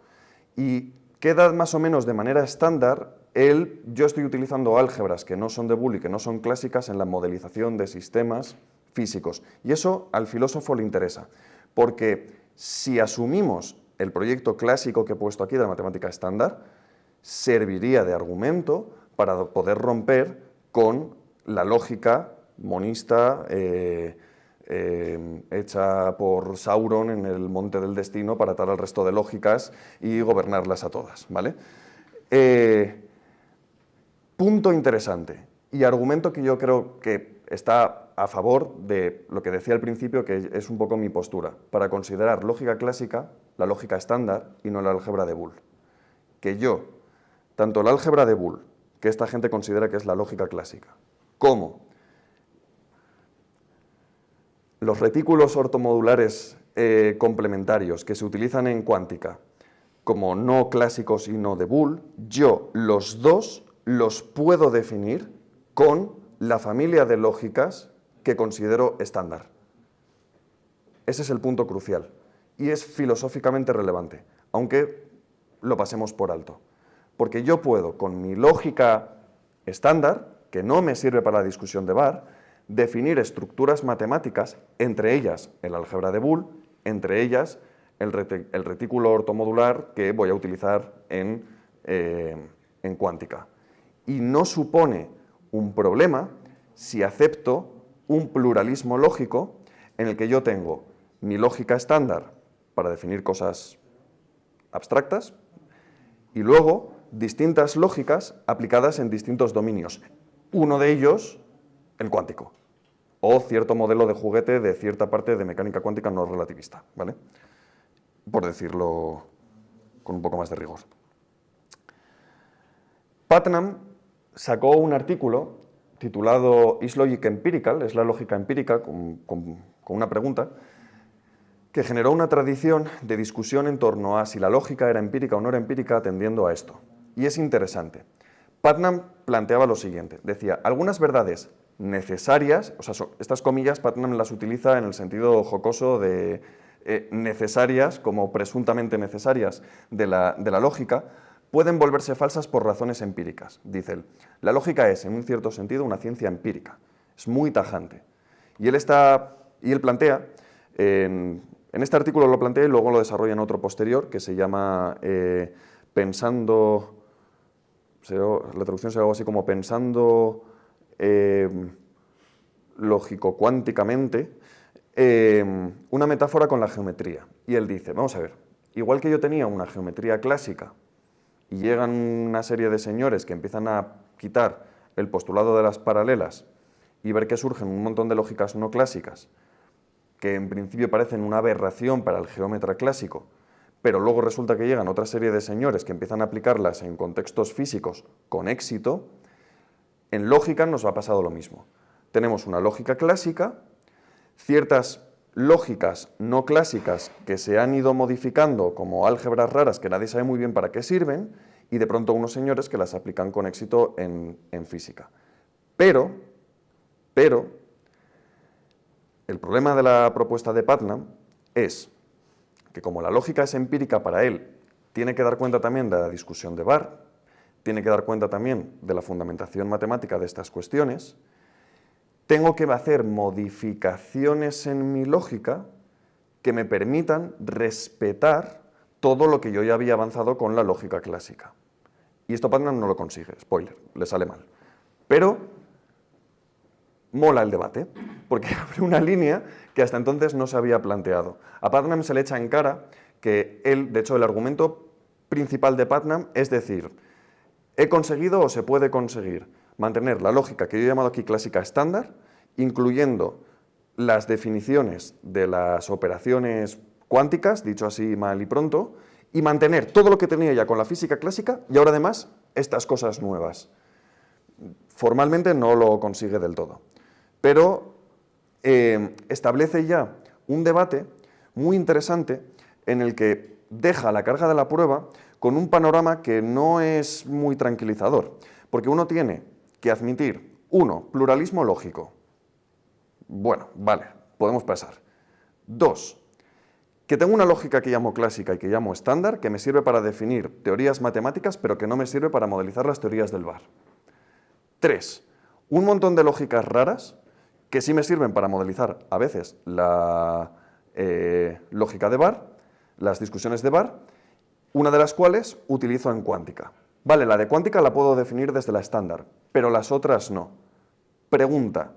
Y queda más o menos de manera estándar yo estoy utilizando álgebras que no son de Boole y que no son clásicas en la modelización de sistemas físicos. Y eso al filósofo le interesa, porque si asumimos el proyecto clásico que he puesto aquí de la matemática estándar, serviría de argumento para poder romper con la lógica monista hecha por Sauron en el Monte del Destino para atar al resto de lógicas y gobernarlas a todas, ¿vale? Punto interesante y argumento que yo creo que está a favor de lo que decía al principio, que es un poco mi postura, para considerar lógica clásica la lógica estándar y no la álgebra de Boole. Que yo, tanto la álgebra de Boole, que esta gente considera que es la lógica clásica, como los retículos ortomodulares complementarios que se utilizan en cuántica como no clásicos y no de Boole, yo los dos los puedo definir con la familia de lógicas que considero estándar. Ese es el punto crucial y es filosóficamente relevante, aunque lo pasemos por alto. Porque yo puedo, con mi lógica estándar, que no me sirve para la discusión de Barr, definir estructuras matemáticas, entre ellas el álgebra de Boole, entre ellas el retículo ortomodular que voy a utilizar en cuántica. Y no supone un problema si acepto un pluralismo lógico en el que yo tengo mi lógica estándar para definir cosas abstractas y luego distintas lógicas aplicadas en distintos dominios. Uno de ellos, el cuántico, o cierto modelo de juguete de cierta parte de mecánica cuántica no relativista, ¿vale? Por decirlo con un poco más de rigor. Putnam sacó un artículo titulado Is Logic Empirical, es la lógica empírica, con una pregunta, que generó una tradición de discusión en torno a si la lógica era empírica o no era empírica atendiendo a esto. Y es interesante. Putnam planteaba lo siguiente, decía, algunas verdades necesarias, o sea, estas comillas Putnam las utiliza en el sentido jocoso de necesarias, como presuntamente necesarias de la lógica, pueden volverse falsas por razones empíricas, dice él. La lógica es, en un cierto sentido, una ciencia empírica, es muy tajante. Y él plantea, en este artículo lo plantea y luego lo desarrolla en otro posterior, que se llama Pensando, la traducción será algo así como Pensando lógico-cuánticamente, una metáfora con la geometría. Y él dice, vamos a ver, igual que yo tenía una geometría clásica y llegan una serie de señores que empiezan a quitar el postulado de las paralelas y ver que surgen un montón de lógicas no clásicas que en principio parecen una aberración para el geómetra clásico, pero luego resulta que llegan otra serie de señores que empiezan a aplicarlas en contextos físicos con éxito, en lógica nos ha pasado lo mismo. Tenemos una lógica clásica, ciertas lógicas no clásicas que se han ido modificando como álgebras raras que nadie sabe muy bien para qué sirven, y de pronto unos señores que las aplican con éxito en física. Pero, el problema de la propuesta de Putnam es que como la lógica es empírica para él, tiene que dar cuenta también de la discusión de Barr, tiene que dar cuenta también de la fundamentación matemática de estas cuestiones, tengo que hacer modificaciones en mi lógica que me permitan respetar todo lo que yo ya había avanzado con la lógica clásica. Y esto Putnam no lo consigue, spoiler, le sale mal. Pero mola el debate, porque abre una línea que hasta entonces no se había planteado. A Putnam se le echa en cara que él, de hecho, el argumento principal de Putnam es decir, he conseguido o se puede conseguir mantener la lógica que yo he llamado aquí clásica estándar, incluyendo las definiciones de las operaciones cuánticas, dicho así mal y pronto, y mantener todo lo que tenía ya con la física clásica y ahora además estas cosas nuevas. Formalmente no lo consigue del todo, pero establece ya un debate muy interesante en el que deja la carga de la prueba con un panorama que no es muy tranquilizador, porque uno tiene que admitir, uno, pluralismo lógico. Bueno, vale, podemos pasar. Dos, que tengo una lógica que llamo clásica y que llamo estándar, que me sirve para definir teorías matemáticas, pero que no me sirve para modelizar las teorías del Barr. Tres, un montón de lógicas raras que sí me sirven para modelizar a veces la lógica de Barr, las discusiones de Barr, una de las cuales utilizo en cuántica. Vale, la de cuántica la puedo definir desde la estándar, pero las otras no. Pregunta,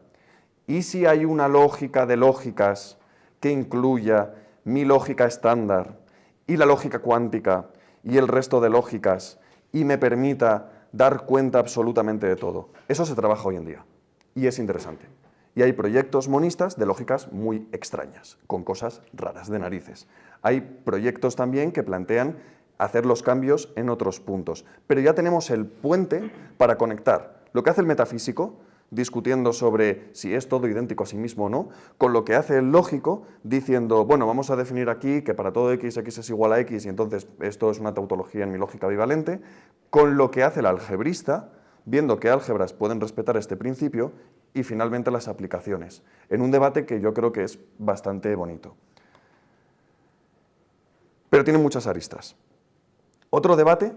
¿Y si hay una lógica de lógicas que incluya mi lógica estándar y la lógica cuántica y el resto de lógicas y me permita dar cuenta absolutamente de todo? Eso se trabaja hoy en día y es interesante. Y hay proyectos monistas de lógicas muy extrañas, con cosas raras de narices. Hay proyectos también que plantean hacer los cambios en otros puntos. Pero ya tenemos el puente para conectar lo que hace el metafísico, discutiendo sobre si es todo idéntico a sí mismo o no, con lo que hace el lógico, diciendo, bueno, vamos a definir aquí que para todo x es igual a x y entonces esto es una tautología en mi lógica bivalente, con lo que hace el algebrista, viendo que álgebras pueden respetar este principio, y finalmente las aplicaciones, en un debate que yo creo que es bastante bonito. Pero tiene muchas aristas. Otro debate,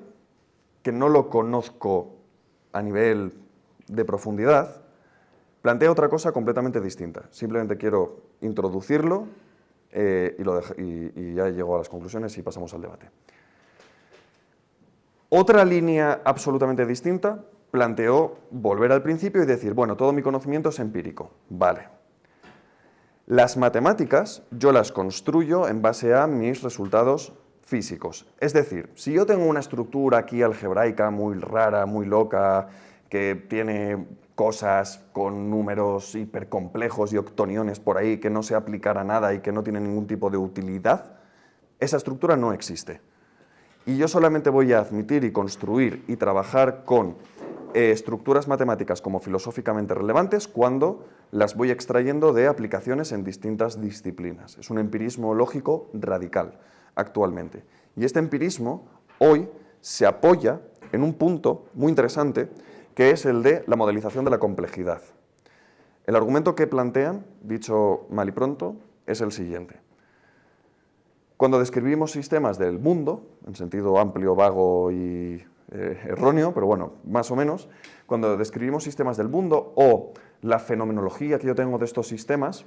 que no lo conozco a nivel de profundidad, plantea otra cosa completamente distinta. Simplemente quiero introducirlo y ya llego a las conclusiones y pasamos al debate. Otra línea absolutamente distinta planteó volver al principio y decir, bueno, todo mi conocimiento es empírico. Vale. Las matemáticas yo las construyo en base a mis resultados físicos. Es decir, si yo tengo una estructura aquí algebraica muy rara, muy loca, que tiene cosas con números hipercomplejos y octoniones por ahí que no se aplicará a nada y que no tiene ningún tipo de utilidad, esa estructura no existe. Y yo solamente voy a admitir y construir y trabajar con estructuras matemáticas como filosóficamente relevantes cuando las voy extrayendo de aplicaciones en distintas disciplinas. Es un empirismo lógico radical actualmente. Y este empirismo hoy se apoya en un punto muy interesante que es el de la modelización de la complejidad. El argumento que plantean, dicho mal y pronto, es el siguiente. Cuando describimos sistemas del mundo, en sentido amplio, vago y erróneo, pero bueno, más o menos, cuando describimos sistemas del mundo o la fenomenología que yo tengo de estos sistemas,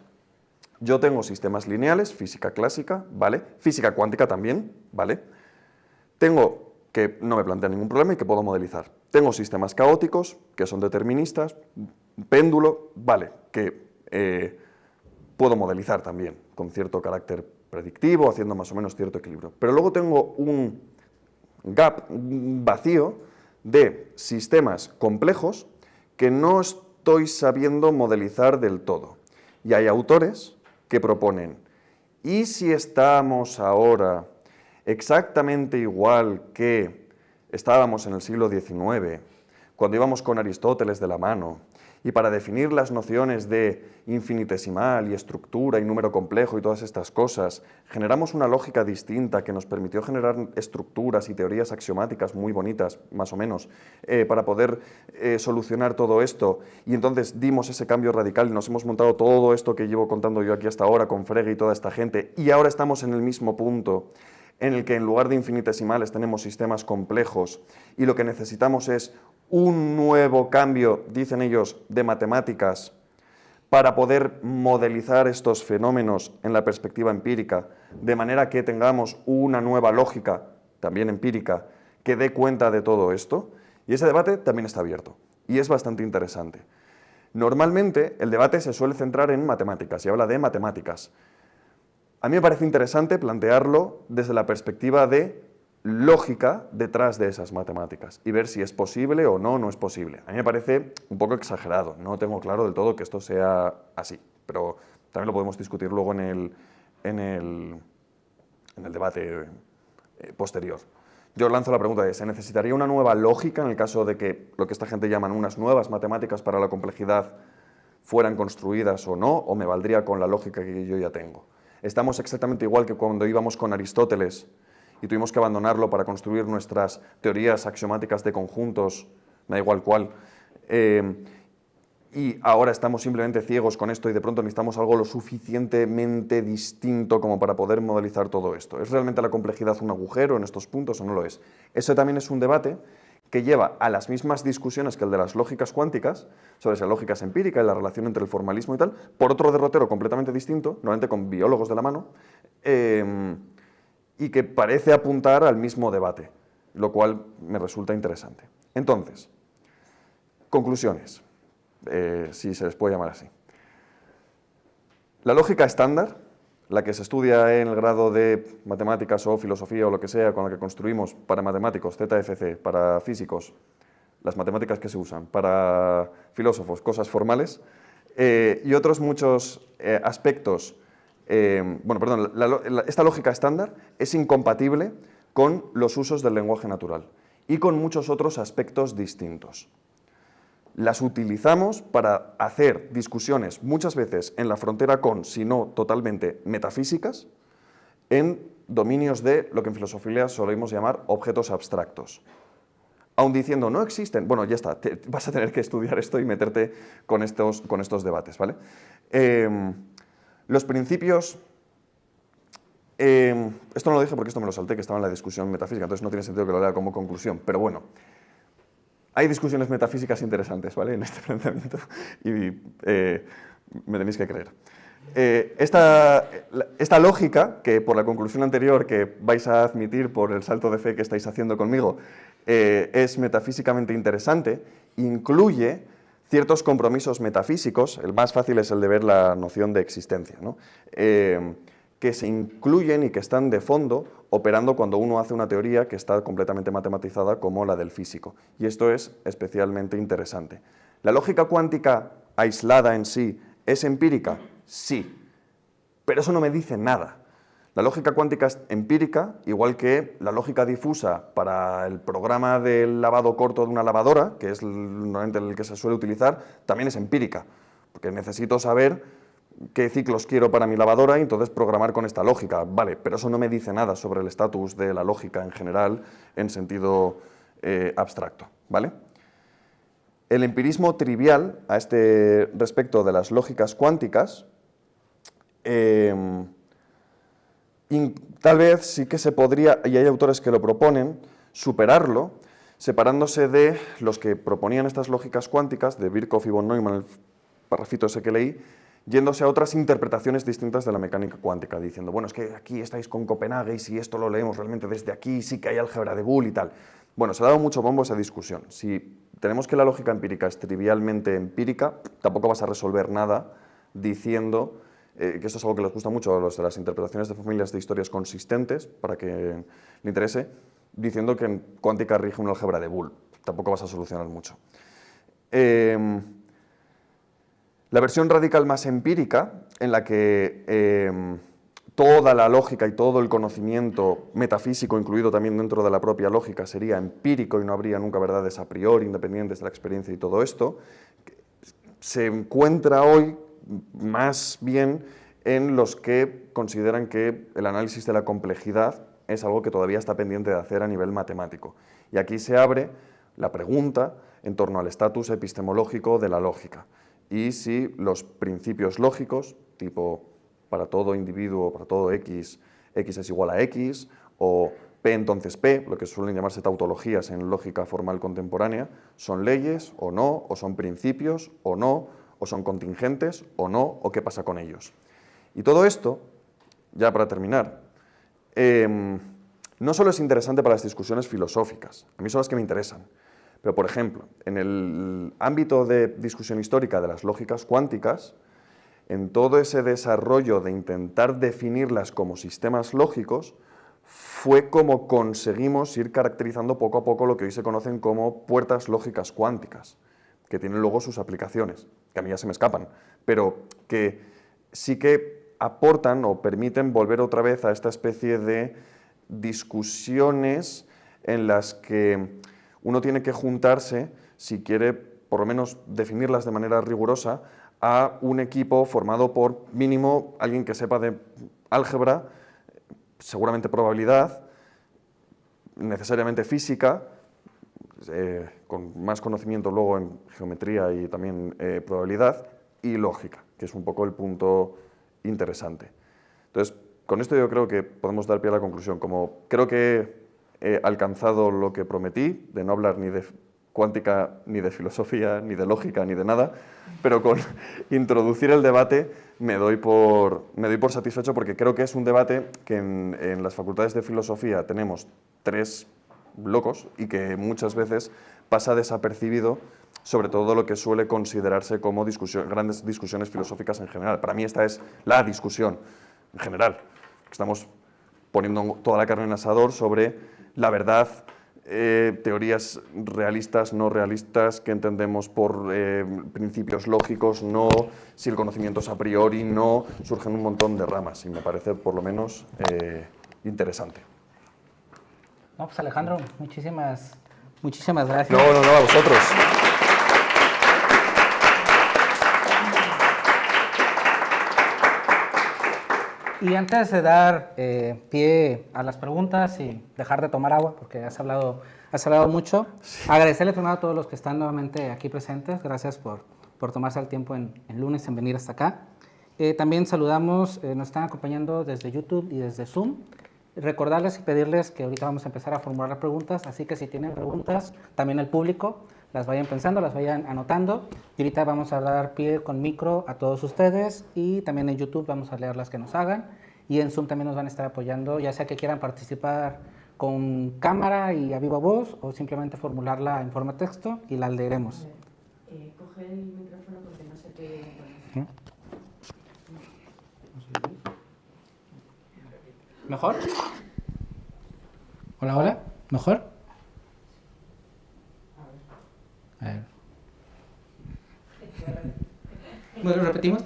yo tengo sistemas lineales, física clásica, ¿vale? Física cuántica también, ¿vale? Tengo que no me plantea ningún problema y que puedo modelizar. Tengo sistemas caóticos, que son deterministas, péndulo, ¿vale? Que puedo modelizar también, con cierto carácter predictivo, haciendo más o menos cierto equilibrio. Pero luego tengo un gap, un vacío de sistemas complejos que no estoy sabiendo modelizar del todo. Y hay autores que proponen, ¿y si estamos ahora exactamente igual que estábamos en el siglo XIX, cuando íbamos con Aristóteles de la mano, y para definir las nociones de infinitesimal y estructura y número complejo y todas estas cosas, generamos una lógica distinta que nos permitió generar estructuras y teorías axiomáticas muy bonitas, más o menos, para poder solucionar todo esto? Y entonces dimos ese cambio radical y nos hemos montado todo esto que llevo contando yo aquí hasta ahora con Frege y toda esta gente, y ahora estamos en el mismo punto en el que en lugar de infinitesimales tenemos sistemas complejos y lo que necesitamos es un nuevo cambio, dicen ellos, de matemáticas para poder modelizar estos fenómenos en la perspectiva empírica, de manera que tengamos una nueva lógica, también empírica, que dé cuenta de todo esto. Y ese debate también está abierto y es bastante interesante. Normalmente el debate se suele centrar en matemáticas y habla de matemáticas. A mí me parece interesante plantearlo desde la perspectiva de lógica detrás de esas matemáticas y ver si es posible o no es posible. A mí me parece un poco exagerado, no tengo claro del todo que esto sea así, pero también lo podemos discutir luego en el debate posterior. Yo lanzo la pregunta de, ¿se necesitaría una nueva lógica en el caso de que lo que esta gente llaman unas nuevas matemáticas para la complejidad fueran construidas o no, o me valdría con la lógica que yo ya tengo? Estamos exactamente igual que cuando íbamos con Aristóteles y tuvimos que abandonarlo para construir nuestras teorías axiomáticas de conjuntos, me da igual cuál, y ahora estamos simplemente ciegos con esto y de pronto necesitamos algo lo suficientemente distinto como para poder modelizar todo esto. ¿Es realmente la complejidad un agujero en estos puntos o no lo es? Eso también es un debate que lleva a las mismas discusiones que el de las lógicas cuánticas, sobre si la lógica es empírica y la relación entre el formalismo y tal, por otro derrotero completamente distinto, normalmente con biólogos de la mano, y que parece apuntar al mismo debate, lo cual me resulta interesante. Entonces, conclusiones, si se les puede llamar así. La lógica estándar, la que se estudia en el grado de matemáticas o filosofía o lo que sea, con la que construimos para matemáticos, ZFC, para físicos, las matemáticas que se usan, para filósofos, cosas formales, y otros muchos aspectos. Esta lógica estándar es incompatible con los usos del lenguaje natural y con muchos otros aspectos distintos. Las utilizamos para hacer discusiones muchas veces en la frontera con, si no totalmente, metafísicas, en dominios de lo que en filosofía solemos llamar objetos abstractos. Aun diciendo no existen, bueno, ya está, vas a tener que estudiar esto y meterte con estos debates, ¿vale? Los principios, esto no lo dije porque esto me lo salté, que estaba en la discusión metafísica, entonces no tiene sentido que lo lea como conclusión, pero bueno, hay discusiones metafísicas interesantes, ¿vale?, en este planteamiento, y me tenéis que creer. Esta lógica, que por la conclusión anterior que vais a admitir por el salto de fe que estáis haciendo conmigo, es metafísicamente interesante, incluye ciertos compromisos metafísicos, el más fácil es el de ver la noción de existencia, ¿no?, que se incluyen y que están de fondo operando cuando uno hace una teoría que está completamente matematizada como la del físico. Y esto es especialmente interesante. ¿La lógica cuántica aislada en sí es empírica? Sí, pero eso no me dice nada. La lógica cuántica es empírica, igual que la lógica difusa para el programa del lavado corto de una lavadora, que es normalmente el que se suele utilizar, también es empírica, porque necesito saber qué ciclos quiero para mi lavadora y entonces programar con esta lógica. Vale, pero eso no me dice nada sobre el estatus de la lógica en general en sentido abstracto, ¿vale? El empirismo trivial a este respecto de las lógicas cuánticas tal vez sí que se podría, y hay autores que lo proponen, superarlo, separándose de los que proponían estas lógicas cuánticas, de Birkhoff y von Neumann, el parrafito ese que leí, yéndose a otras interpretaciones distintas de la mecánica cuántica, diciendo, bueno, es que aquí estáis con Copenhague y si esto lo leemos realmente desde aquí, sí que hay álgebra de Boole y tal. Bueno, se ha dado mucho bombo a esa discusión. Si tenemos que la lógica empírica es trivialmente empírica, tampoco vas a resolver nada diciendo, que esto es algo que les gusta mucho a los de las interpretaciones de familias de historias consistentes, para que le interese, diciendo que en cuántica rige una álgebra de Boole. Tampoco vas a solucionar mucho. La versión radical más empírica, en la que toda la lógica y todo el conocimiento metafísico, incluido también dentro de la propia lógica, sería empírico y no habría nunca verdades a priori, independientes de la experiencia y todo esto, se encuentra hoy más bien en los que consideran que el análisis de la complejidad es algo que todavía está pendiente de hacer a nivel matemático. Y aquí se abre la pregunta en torno al estatus epistemológico de la lógica. Y si los principios lógicos, tipo para todo individuo, para todo X, X es igual a X, o P entonces P, lo que suelen llamarse tautologías en lógica formal contemporánea, son leyes o no, o son principios o no, o son contingentes o no, o qué pasa con ellos. Y todo esto, ya para terminar, no solo es interesante para las discusiones filosóficas, a mí son las que me interesan, pero, por ejemplo, en el ámbito de discusión histórica de las lógicas cuánticas, en todo ese desarrollo de intentar definirlas como sistemas lógicos, fue como conseguimos ir caracterizando poco a poco lo que hoy se conocen como puertas lógicas cuánticas, que tienen luego sus aplicaciones, que a mí ya se me escapan, pero que sí que aportan o permiten volver otra vez a esta especie de discusiones en las que uno tiene que juntarse, si quiere por lo menos definirlas de manera rigurosa, a un equipo formado por mínimo alguien que sepa de álgebra, seguramente probabilidad, necesariamente física, con más conocimiento luego en geometría y también probabilidad, y lógica, que es un poco el punto interesante. Entonces, con esto yo creo que podemos dar pie a la conclusión. Como creo que he alcanzado lo que prometí, de no hablar ni de cuántica, ni de filosofía, ni de lógica, ni de nada, pero con introducir el debate me doy por satisfecho, porque creo que es un debate que en las facultades de filosofía tenemos tres locos y que muchas veces pasa desapercibido sobre todo lo que suele considerarse como grandes discusiones filosóficas en general. Para mí esta es la discusión en general. Estamos poniendo toda la carne en el asador sobre la verdad, teorías realistas, no realistas, qué entendemos por principios lógicos, no, si el conocimiento es a priori, no, surgen un montón de ramas y me parece por lo menos interesante. No, pues Alejandro, muchísimas gracias. No, a vosotros. Y antes de dar pie a las preguntas y dejar de tomar agua, porque has hablado mucho, agradecerle primero a todos los que están nuevamente aquí presentes. Gracias por tomarse el tiempo en lunes en venir hasta acá. También saludamos, nos están acompañando desde YouTube y desde Zoom. Recordarles y pedirles que ahorita vamos a empezar a formular preguntas, así que si tienen preguntas, también el público, las vayan pensando, las vayan anotando. Y ahorita vamos a dar pie con micro a todos ustedes y también en YouTube vamos a leer las que nos hagan. Y en Zoom también nos van a estar apoyando, ya sea que quieran participar con cámara y a viva voz o simplemente formularla en forma de texto y la leeremos. Coge el micrófono porque no sé qué... ¿Mejor? Hola, hola. ¿Mejor? A ver. Bueno, repetimos.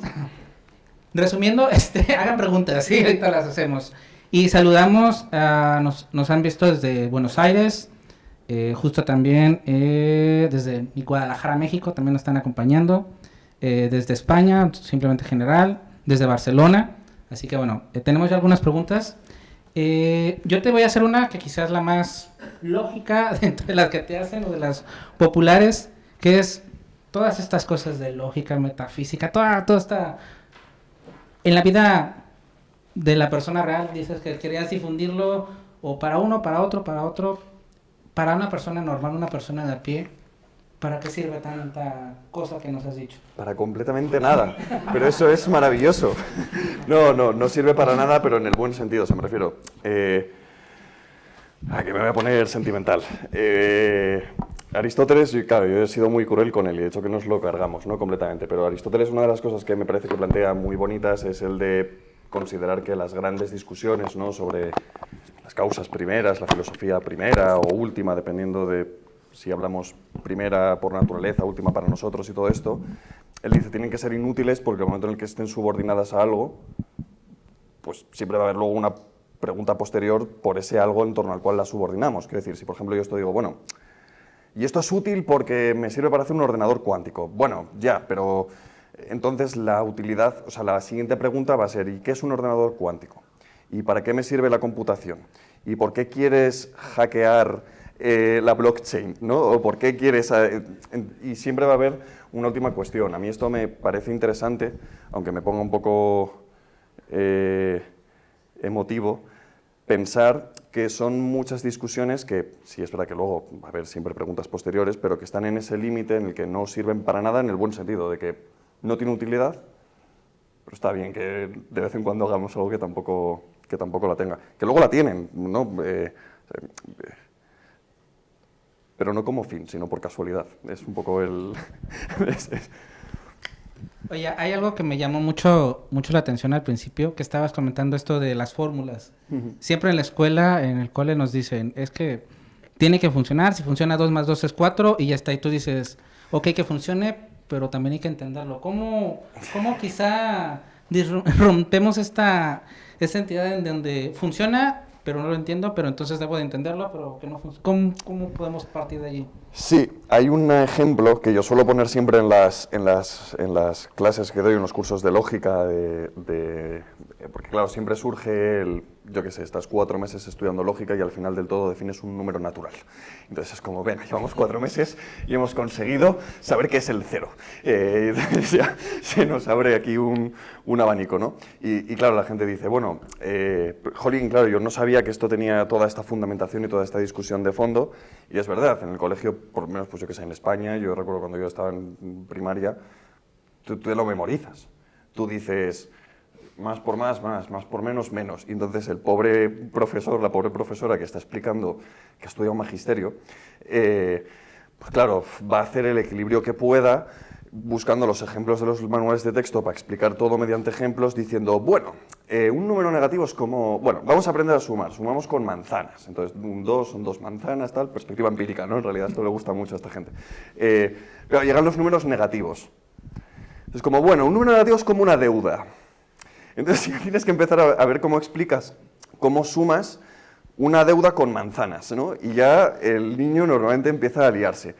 Resumiendo, hagan preguntas, sí, ahorita las hacemos. Y saludamos, nos han visto desde Buenos Aires, justo también desde Guadalajara, México, también nos están acompañando, desde España, simplemente general, desde Barcelona. Así que bueno, tenemos ya algunas preguntas. Yo te voy a hacer una que quizás la más lógica dentro de las que te hacen o de las populares, que es todas estas cosas de lógica, metafísica, toda esta... En la vida de la persona real dices que querías difundirlo o para uno, para otro, para una persona normal, una persona de a pie. ¿Para qué sirve tanta cosa que nos has dicho? Para completamente nada, pero eso es maravilloso. No sirve para nada, pero en el buen sentido, o sea, me refiero. Que me voy a poner sentimental. Aristóteles, claro, yo he sido muy cruel con él y he hecho que nos lo cargamos, no completamente, pero Aristóteles, una de las cosas que me parece que plantea muy bonitas es el de considerar que las grandes discusiones, ¿no?, sobre las causas primeras, la filosofía primera o última, dependiendo de si hablamos primera por naturaleza, última para nosotros y todo esto, él dice tienen que ser inútiles porque el momento en el que estén subordinadas a algo, pues siempre va a haber luego una pregunta posterior por ese algo en torno al cual la subordinamos. Quiero decir, si por ejemplo yo esto digo, bueno, y esto es útil porque me sirve para hacer un ordenador cuántico. Bueno, ya, pero entonces la utilidad, o sea, la siguiente pregunta va a ser, ¿y qué es un ordenador cuántico? ¿Y para qué me sirve la computación? ¿Y por qué quieres hackear la blockchain, ¿no? ¿O por qué quieres...? Y siempre va a haber una última cuestión. A mí esto me parece interesante, aunque me ponga un poco emotivo, pensar que son muchas discusiones que, sí es verdad que luego va a haber siempre preguntas posteriores, pero que están en ese límite en el que no sirven para nada en el buen sentido, de que no tiene utilidad, pero está bien que de vez en cuando hagamos algo que tampoco la tenga. Que luego la tienen, ¿no? Pero no como fin, sino por casualidad. Es un poco el... Oye, hay algo que me llamó mucho la atención al principio, que estabas comentando esto de las fórmulas. Siempre en la escuela, en el cole nos dicen, es que tiene que funcionar, si funciona 2 más 2 es 4 y ya está. Y tú dices, ok, que funcione, pero también hay que entenderlo. ¿Cómo quizá rompemos esta entidad en donde funciona, pero no lo entiendo, pero entonces debo de entenderlo, pero que no funciona? ¿Cómo podemos partir de allí? Sí, hay un ejemplo que yo suelo poner siempre en las clases que doy, en los cursos de lógica, porque claro, siempre surge yo qué sé, estás 4 meses estudiando lógica y al final del todo defines un número natural. Entonces es como, ven, llevamos 4 meses y hemos conseguido saber qué es el 0. Ya se nos abre aquí un abanico, ¿no? Y claro, la gente dice, bueno, jolín, claro, yo no sabía que esto tenía toda esta fundamentación y toda esta discusión de fondo, y es verdad, en el colegio, por lo menos pues yo que sé, en España, yo recuerdo cuando yo estaba en primaria, tú te lo memorizas. Tú dices, más por más, más por menos, menos. Y entonces el pobre profesor, la pobre profesora que está explicando, que ha estudiado magisterio, pues claro, va a hacer el equilibrio que pueda, buscando los ejemplos de los manuales de texto para explicar todo mediante ejemplos, diciendo, bueno, un número negativo es como, bueno, vamos a aprender a sumar, sumamos con manzanas, entonces un 2 son 2 manzanas, tal, perspectiva empírica, ¿no? En realidad esto le gusta mucho a esta gente. Pero llegan los números negativos. Es como, bueno, un número negativo es como una deuda. Entonces tienes que empezar a ver cómo explicas, cómo sumas una deuda con manzanas, ¿no? Y ya el niño normalmente empieza a liarse.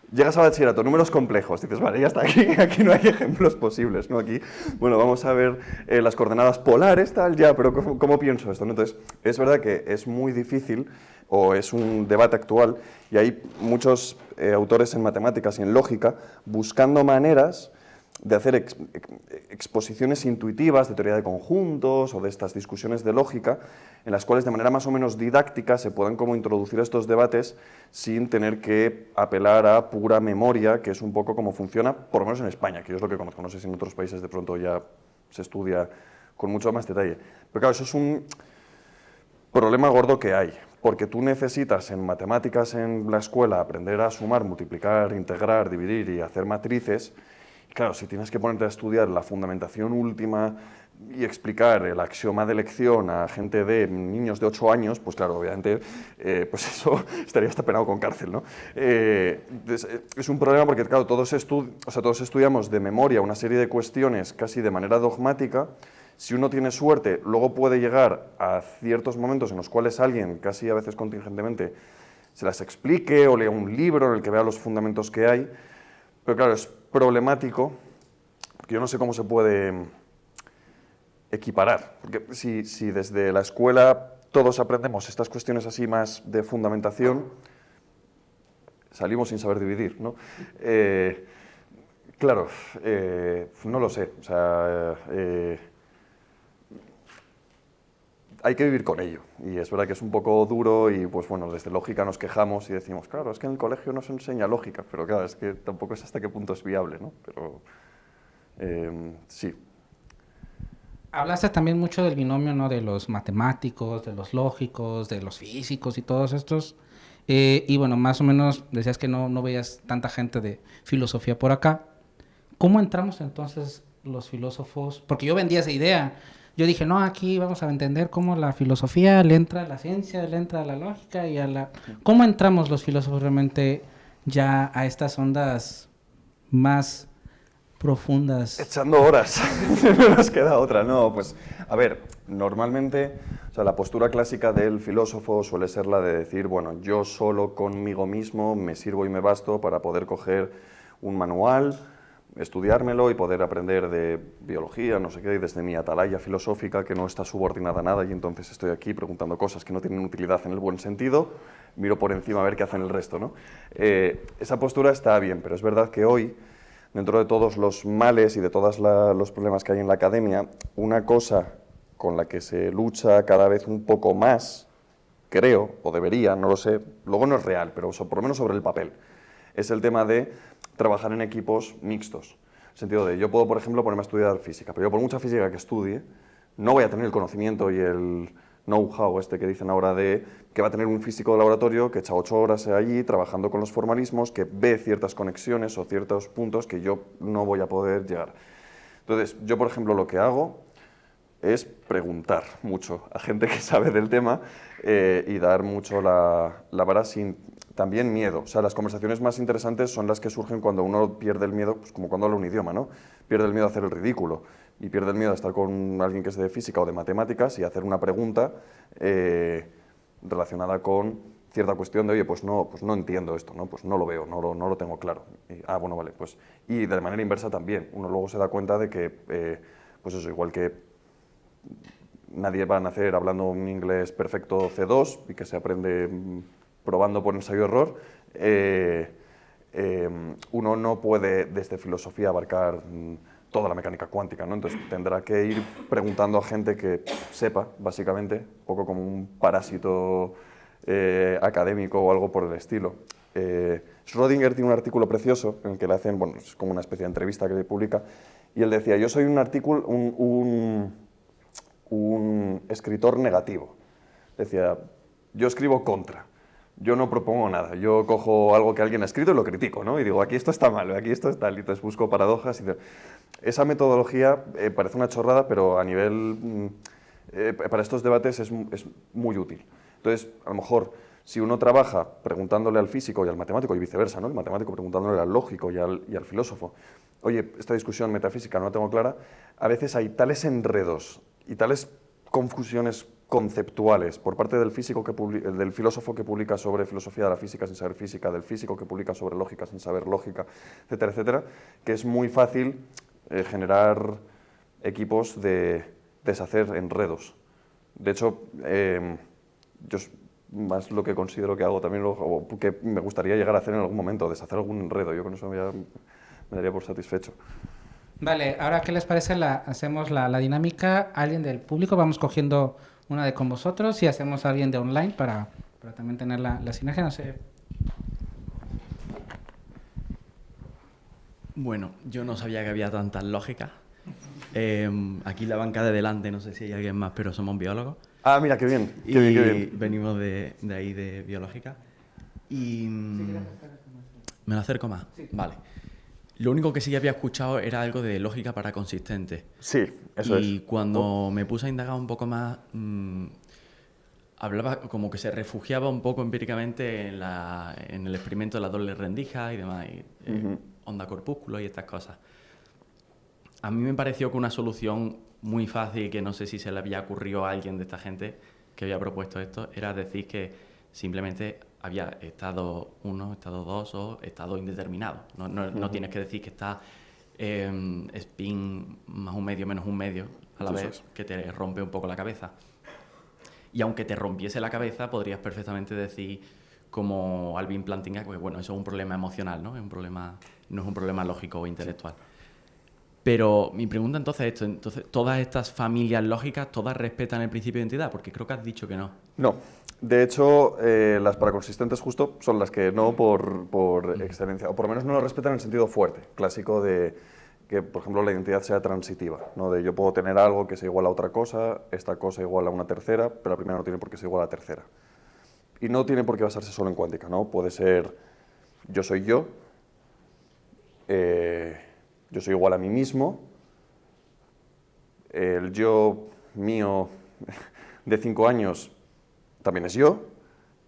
Llegas a bachillerato, números complejos, dices, vale, ya está, aquí no hay ejemplos posibles, ¿no? Aquí, bueno, vamos a ver las coordenadas polares, tal, ya, pero ¿cómo pienso esto? ¿No? Entonces, es verdad que es muy difícil, o es un debate actual, y hay muchos autores en matemáticas y en lógica buscando maneras de hacer exposiciones intuitivas de teoría de conjuntos o de estas discusiones de lógica, en las cuales de manera más o menos didáctica se puedan como introducir estos debates sin tener que apelar a pura memoria, que es un poco como funciona, por lo menos en España, que yo es lo que conozco, no sé si en otros países de pronto ya se estudia con mucho más detalle. Pero claro, eso es un problema gordo que hay, porque tú necesitas en matemáticas en la escuela aprender a sumar, multiplicar, integrar, dividir y hacer matrices. Claro, si tienes que ponerte a estudiar la fundamentación última y explicar el axioma de elección a gente de niños de 8 años, pues claro, obviamente, pues eso estaría hasta penado con cárcel, ¿no? Es un problema porque, claro, todos estudiamos de memoria una serie de cuestiones casi de manera dogmática. Si uno tiene suerte, luego puede llegar a ciertos momentos en los cuales alguien, casi a veces contingentemente, se las explique o lea un libro en el que vea los fundamentos que hay. Pero claro, es problemático, porque yo no sé cómo se puede equiparar. Porque si desde la escuela todos aprendemos estas cuestiones así más de fundamentación, salimos sin saber dividir, ¿no? Claro, no lo sé. O sea, hay que vivir con ello, y es verdad que es un poco duro y pues bueno, desde lógica nos quejamos y decimos, claro, es que en el colegio no se enseña lógica, pero claro, es que tampoco es hasta qué punto es viable, ¿no? Pero sí. Hablaste también mucho del binomio, ¿no? De los matemáticos, de los lógicos, de los físicos y todos estos. Y bueno, más o menos decías que no veías tanta gente de filosofía por acá. ¿Cómo entramos entonces los filósofos? Porque yo vendía esa idea. Yo dije, no, aquí vamos a entender cómo la filosofía le entra a la ciencia, le entra a la lógica y a la... ¿Cómo entramos los filósofos realmente ya a estas ondas más profundas? Echando horas, no nos queda otra, no, pues, a ver, normalmente, o sea, la postura clásica del filósofo suele ser la de decir, bueno, yo solo conmigo mismo me sirvo y me basto para poder coger un manual, estudiármelo y poder aprender de biología, no sé qué, y desde mi atalaya filosófica que no está subordinada a nada y entonces estoy aquí preguntando cosas que no tienen utilidad en el buen sentido, miro por encima a ver qué hacen el resto, ¿no? Esa postura está bien, pero es verdad que hoy, dentro de todos los males y de todos los problemas que hay en la academia, una cosa con la que se lucha cada vez un poco más, creo, o debería, no lo sé, luego no es real, pero por lo menos sobre el papel, es el tema de trabajar en equipos mixtos. En el sentido de, yo puedo, por ejemplo, ponerme a estudiar física, pero yo por mucha física que estudie, no voy a tener el conocimiento y el know-how este que dicen ahora de que va a tener un físico de laboratorio que echa 8 horas allí trabajando con los formalismos, que ve ciertas conexiones o ciertos puntos que yo no voy a poder llegar. Entonces, yo, por ejemplo, lo que hago es preguntar mucho a gente que sabe del tema y dar mucho la vara sin también miedo. O sea, las conversaciones más interesantes son las que surgen cuando uno pierde el miedo, pues como cuando habla un idioma, ¿no? Pierde el miedo a hacer el ridículo y pierde el miedo a estar con alguien que es de física o de matemáticas y hacer una pregunta relacionada con cierta cuestión de, oye, pues no entiendo esto, ¿no? Pues no lo veo, no lo tengo claro. Y, bueno, vale, pues... Y de manera inversa también. Uno luego se da cuenta de que, pues eso, igual que nadie va a nacer hablando un inglés perfecto C2 y que se aprende probando por ensayo-error, uno no puede desde filosofía abarcar toda la mecánica cuántica, ¿no? Entonces tendrá que ir preguntando a gente que sepa, básicamente, un poco como un parásito académico o algo por el estilo. Schrödinger tiene un artículo precioso en el que le hacen, bueno, es como una especie de entrevista que le publica, y él decía, yo soy un escritor negativo. Decía, yo escribo contra. Yo no propongo nada, yo cojo algo que alguien ha escrito y lo critico, ¿no? Y digo, aquí esto está mal, aquí esto está tal, y entonces busco paradojas. Esa metodología parece una chorrada, pero a nivel, para estos debates es muy útil. Entonces, a lo mejor, si uno trabaja preguntándole al físico y al matemático, y viceversa, ¿no? El matemático preguntándole al lógico y al filósofo, oye, esta discusión metafísica no la tengo clara, a veces hay tales enredos y tales confusiones conceptuales por parte del del filósofo que publica sobre filosofía de la física sin saber física, del físico que publica sobre lógica sin saber lógica, etcétera, etcétera, que es muy fácil generar equipos de deshacer enredos. De hecho, yo más lo que considero que hago también, o que me gustaría llegar a hacer en algún momento, deshacer algún enredo. Yo con eso ya me daría por satisfecho. Vale, ahora, ¿qué les parece? Hacemos la dinámica. Alguien del público, vamos cogiendo una de con vosotros y hacemos a alguien de online para también tener la sinergia, no sé. Bueno, yo no sabía que había tantas lógicas. Aquí la banca de delante, no sé si hay alguien más, pero somos biólogos. Ah, mira, qué bien. Y Qué bien, qué bien. venimos de ahí, de biológica. Y... ¿Me lo acerco más? Sí. Vale. Lo único que sí había escuchado era algo de lógica para consistentes. Sí, eso es. Y cuando me puse a indagar un poco más, hablaba como que se refugiaba un poco empíricamente en el experimento de la doble rendija y demás, onda corpúsculo y estas cosas. A mí me pareció que una solución muy fácil, que no sé si se le había ocurrido a alguien de esta gente que había propuesto esto, era decir que simplemente había estado 1, estado 2 o estado indeterminado. No tienes que decir que está spin más un medio menos un medio a la vez, que te rompe un poco la cabeza. Y aunque te rompiese la cabeza, podrías perfectamente decir, como Alvin Plantinga, que bueno, eso es un problema emocional, ¿no? No es un problema lógico o intelectual. Pero mi pregunta entonces es esto, ¿todas estas familias lógicas, todas respetan el principio de identidad? Porque creo que has dicho que no. No. De hecho, las paraconsistentes justo son las que no por excelencia, o por lo menos no lo respetan en el sentido fuerte, clásico de que, por ejemplo, la identidad sea transitiva, ¿no? De yo puedo tener algo que sea igual a otra cosa, esta cosa igual a una tercera, pero la primera no tiene por qué ser igual a la tercera. Y no tiene por qué basarse solo en cuántica, ¿no? Puede ser yo soy yo soy igual a mí mismo, el yo mío de 5 años también es yo,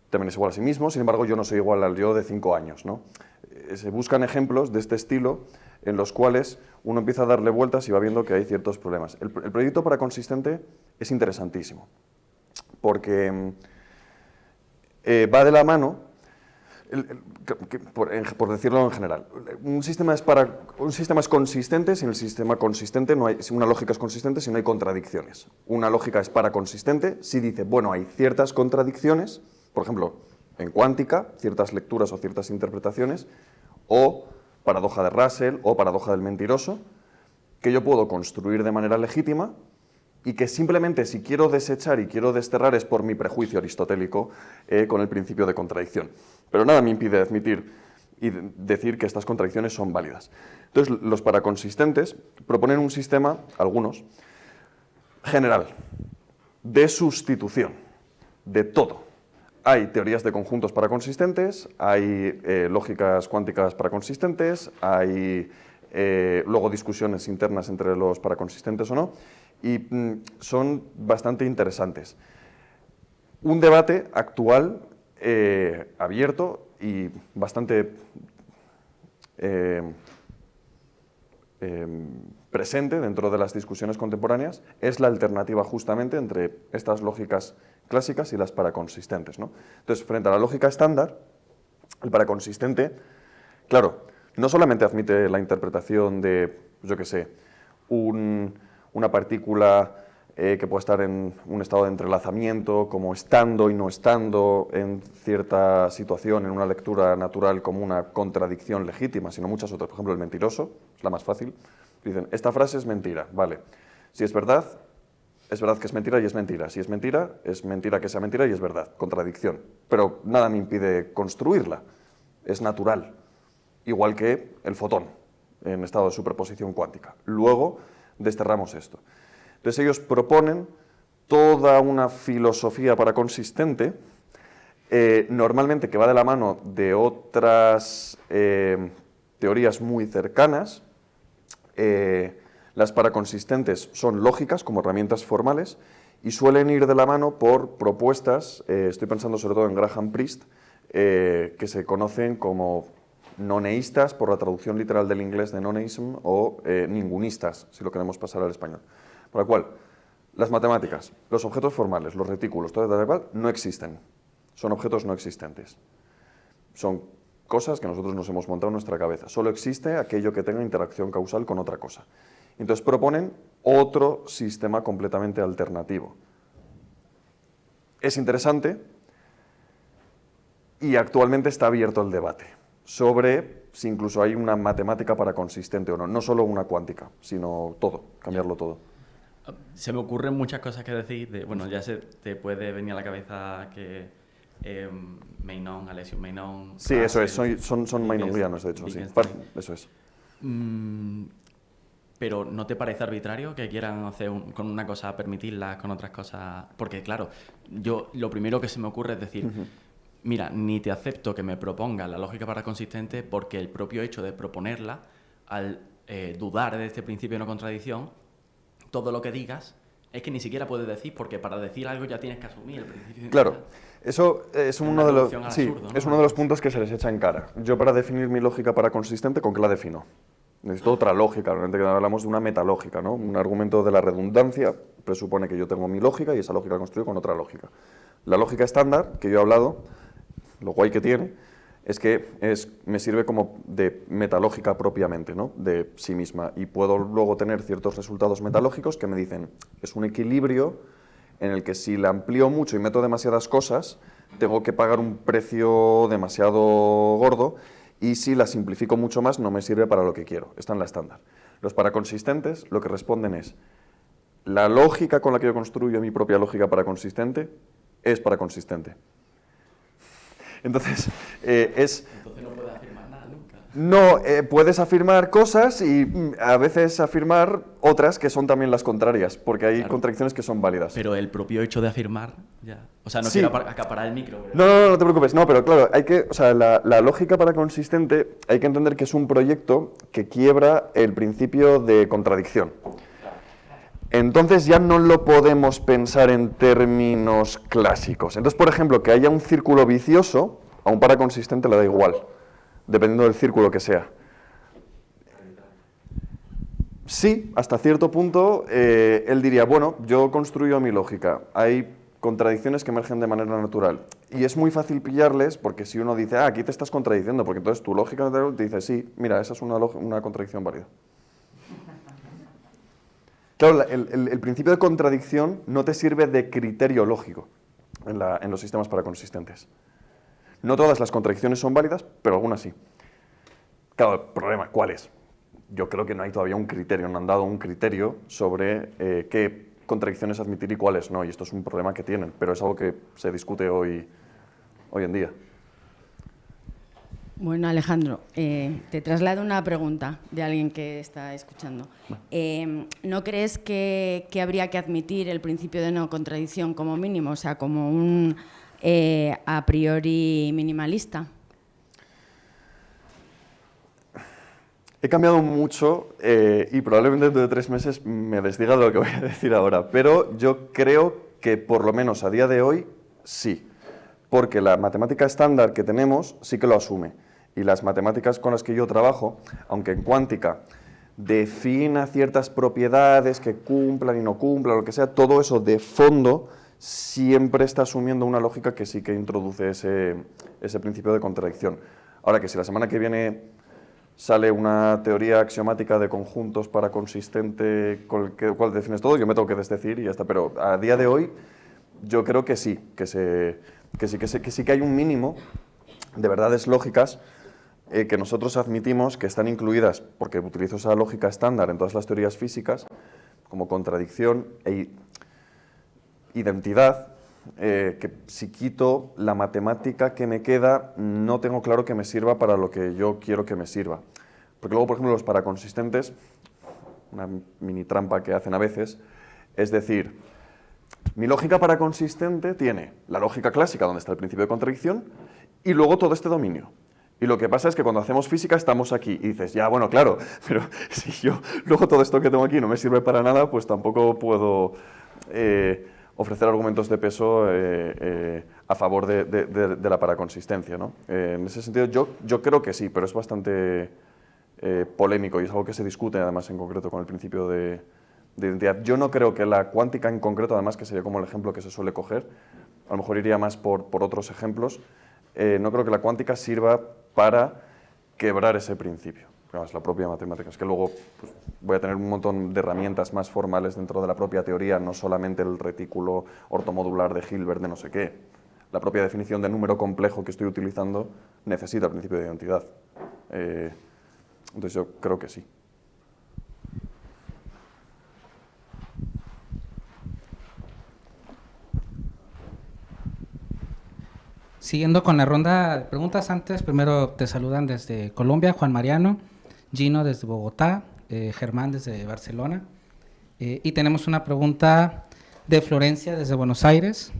también es igual a sí mismo, sin embargo yo no soy igual al yo de 5 años, ¿no? Se buscan ejemplos de este estilo en los cuales uno empieza a darle vueltas y va viendo que hay ciertos problemas. El proyecto paraconsistente es interesantísimo, porque va de la mano, por decirlo en general, un sistema es consistente si en el sistema consistente no hay, si una lógica es consistente si no hay contradicciones. Una lógica es paraconsistente si dice, bueno, hay ciertas contradicciones, por ejemplo, en cuántica, ciertas lecturas o ciertas interpretaciones, o paradoja de Russell o paradoja del mentiroso, que yo puedo construir de manera legítima y que simplemente si quiero desechar y quiero desterrar es por mi prejuicio aristotélico con el principio de contradicción. Pero nada me impide admitir y decir que estas contradicciones son válidas. Entonces, los paraconsistentes proponen un sistema, algunos, general, de sustitución de todo. Hay teorías de conjuntos paraconsistentes, hay lógicas cuánticas paraconsistentes, hay luego discusiones internas entre los paraconsistentes o no, y son bastante interesantes. Un debate actual, abierto y bastante presente dentro de las discusiones contemporáneas es la alternativa justamente entre estas lógicas clásicas y las paraconsistentes, ¿no? Entonces, frente a la lógica estándar, el paraconsistente, claro, no solamente admite la interpretación de, yo qué sé, una partícula que puede estar en un estado de entrelazamiento, como estando y no estando en cierta situación, en una lectura natural como una contradicción legítima, sino muchas otras. Por ejemplo, el mentiroso, es la más fácil. Dicen, esta frase es mentira, vale. Si es verdad que es mentira y es mentira. Si es mentira que sea mentira y es verdad. Contradicción. Pero nada me impide construirla. Es natural. Igual que el fotón, en estado de superposición cuántica. Luego desterramos esto. Entonces ellos proponen toda una filosofía paraconsistente normalmente que va de la mano de otras teorías muy cercanas. Las paraconsistentes son lógicas como herramientas formales y suelen ir de la mano por propuestas, estoy pensando sobre todo en Graham Priest, que se conocen como noneístas, por la traducción literal del inglés de noneism, o ningunistas, si lo queremos pasar al español. Por lo cual, las matemáticas, los objetos formales, los retículos, todo tal cual, no existen. Son objetos no existentes. Son cosas que nosotros nos hemos montado en nuestra cabeza. Solo existe aquello que tenga interacción causal con otra cosa. Entonces proponen otro sistema completamente alternativo. Es interesante y actualmente está abierto el debate sobre si incluso hay una matemática paraconsistente o no. No solo una cuántica, sino todo, cambiarlo todo. Se me ocurren muchas cosas que decir. Bueno, ya se te puede venir a la cabeza que Meinong, Alessio Meinong... Sí, eso es, son meinongianos, de hecho, sí. Eso es. Pero ¿no te parece arbitrario que quieran hacer con una cosa permitirlas, con otras cosas? Porque claro, yo lo primero que se me ocurre es decir, mira, ni te acepto que me propongas la lógica paraconsistente porque el propio hecho de proponerla, al dudar de este principio de no contradicción, todo lo que digas es que ni siquiera puedes decir, porque para decir algo ya tienes que asumir el principio. Claro, eso es uno de los, absurdo, ¿no? es uno de los puntos que se les echa en cara. Yo para definir mi lógica paraconsistente, ¿con qué la defino? Necesito otra lógica, realmente que hablamos de una metalógica, ¿no? Un argumento de la redundancia presupone que yo tengo mi lógica y esa lógica la construyo con otra lógica. La lógica estándar, que yo he hablado, lo guay que tiene, es que me sirve como de metalógica propiamente, ¿no? De sí misma. Y puedo luego tener ciertos resultados metalógicos que me dicen, es un equilibrio en el que si la amplío mucho y meto demasiadas cosas, tengo que pagar un precio demasiado gordo, y si la simplifico mucho más no me sirve para lo que quiero. Está en la estándar. Los paraconsistentes lo que responden es, la lógica con la que yo construyo mi propia lógica paraconsistente es paraconsistente. Entonces, Entonces no puedes afirmar nada nunca. No, puedes afirmar cosas y a veces afirmar otras que son también las contrarias, porque hay contradicciones que son válidas. Pero el propio hecho de afirmar, ya. O sea, no Sí. quiero acaparar el micro. Pero... No te preocupes. No, pero claro, o sea, la lógica paraconsistente hay que entender que es un proyecto que quiebra el principio de contradicción. Entonces ya no lo podemos pensar en términos clásicos. Entonces, por ejemplo, que haya un círculo vicioso, a un paraconsistente le da igual, dependiendo del círculo que sea. Sí, hasta cierto punto, él diría, bueno, yo construyo mi lógica, hay contradicciones que emergen de manera natural. Y es muy fácil pillarles, porque si uno dice, aquí te estás contradiciendo, porque entonces tu lógica te dice, sí, mira, esa es una contradicción válida. Claro, el principio de contradicción no te sirve de criterio lógico en los sistemas paraconsistentes. No todas las contradicciones son válidas, pero algunas sí. Claro, el problema, ¿cuál es? Yo creo que no hay todavía un criterio, no han dado un criterio sobre qué contradicciones admitir y cuáles no, y esto es un problema que tienen, pero es algo que se discute hoy en día. Bueno, Alejandro, te traslado una pregunta de alguien que está escuchando. ¿No crees que habría que admitir el principio de no contradicción como mínimo, o sea, como un a priori minimalista? He cambiado mucho y probablemente dentro de 3 meses me desdiga de lo que voy a decir ahora, pero yo creo que por lo menos a día de hoy sí, porque la matemática estándar que tenemos sí que lo asume. Y las matemáticas con las que yo trabajo, aunque en cuántica defina ciertas propiedades que cumplan y no cumplan, lo que sea, todo eso de fondo siempre está asumiendo una lógica que sí que introduce ese principio de contradicción. Ahora que si la semana que viene sale una teoría axiomática de conjuntos paraconsistente con el cual defines todo, yo me tengo que desdecir y ya está. Pero a día de hoy yo creo que sí, que sí que hay un mínimo de verdades lógicas que nosotros admitimos que están incluidas, porque utilizo esa lógica estándar en todas las teorías físicas, como contradicción e identidad, que si quito la matemática que me queda, no tengo claro que me sirva para lo que yo quiero que me sirva. Porque luego, por ejemplo, los paraconsistentes, una mini trampa que hacen a veces, es decir, Mi lógica paraconsistente tiene la lógica clásica, donde está el principio de contradicción, y luego todo este dominio. Y lo que pasa es que cuando hacemos física estamos aquí y dices, ya, bueno, claro, pero si yo luego todo esto que tengo aquí no me sirve para nada, pues tampoco puedo ofrecer argumentos de peso a favor de la paraconsistencia, ¿no? En ese sentido yo creo que sí, pero es bastante polémico y es algo que se discute además en concreto con el principio de identidad. Yo no creo que la cuántica en concreto, además que sería como el ejemplo que se suele coger, a lo mejor iría más por otros ejemplos, no creo que la cuántica sirva para quebrar ese principio. Es la propia matemática. Es que luego pues, voy a tener un montón de herramientas más formales dentro de la propia teoría, no solamente el retículo ortomodular de Hilbert de no sé qué. La propia definición de número complejo que estoy utilizando necesita el principio de identidad. Entonces yo creo que sí. Siguiendo con la ronda de preguntas, antes primero te saludan desde Colombia, Juan Mariano, Gino desde Bogotá, Germán desde Barcelona. Y tenemos una pregunta de Florencia desde Buenos Aires.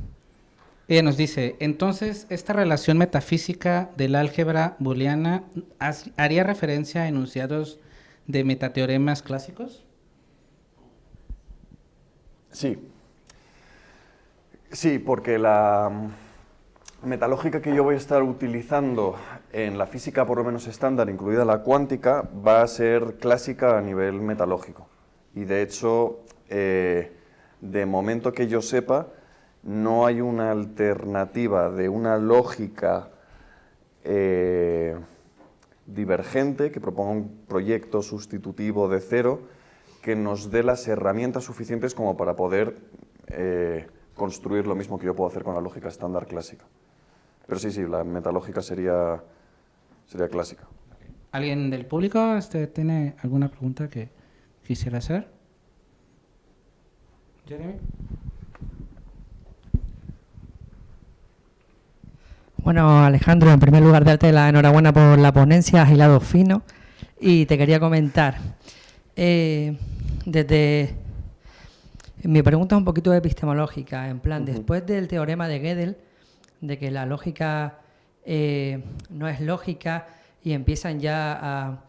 Ella nos dice, entonces, ¿esta relación metafísica del álgebra booleana haría referencia a enunciados de metateoremas clásicos? Sí. Sí, porque la metalógica que yo voy a estar utilizando en la física por lo menos estándar, incluida la cuántica, va a ser clásica a nivel metalógico. Y de hecho, de momento que yo sepa, no hay una alternativa de una lógica divergente que proponga un proyecto sustitutivo de cero que nos dé las herramientas suficientes como para poder construir lo mismo que yo puedo hacer con la lógica estándar clásica. Pero sí, la metalógica sería clásica. ¿Alguien del público tiene alguna pregunta que quisiera hacer? Jeremy. Bueno, Alejandro, en primer lugar, darte la enhorabuena por la ponencia, has hilado fino. Y te quería comentar, mi pregunta es un poquito epistemológica, en plan, después del teorema de Gödel, de que la lógica no es lógica y empiezan ya a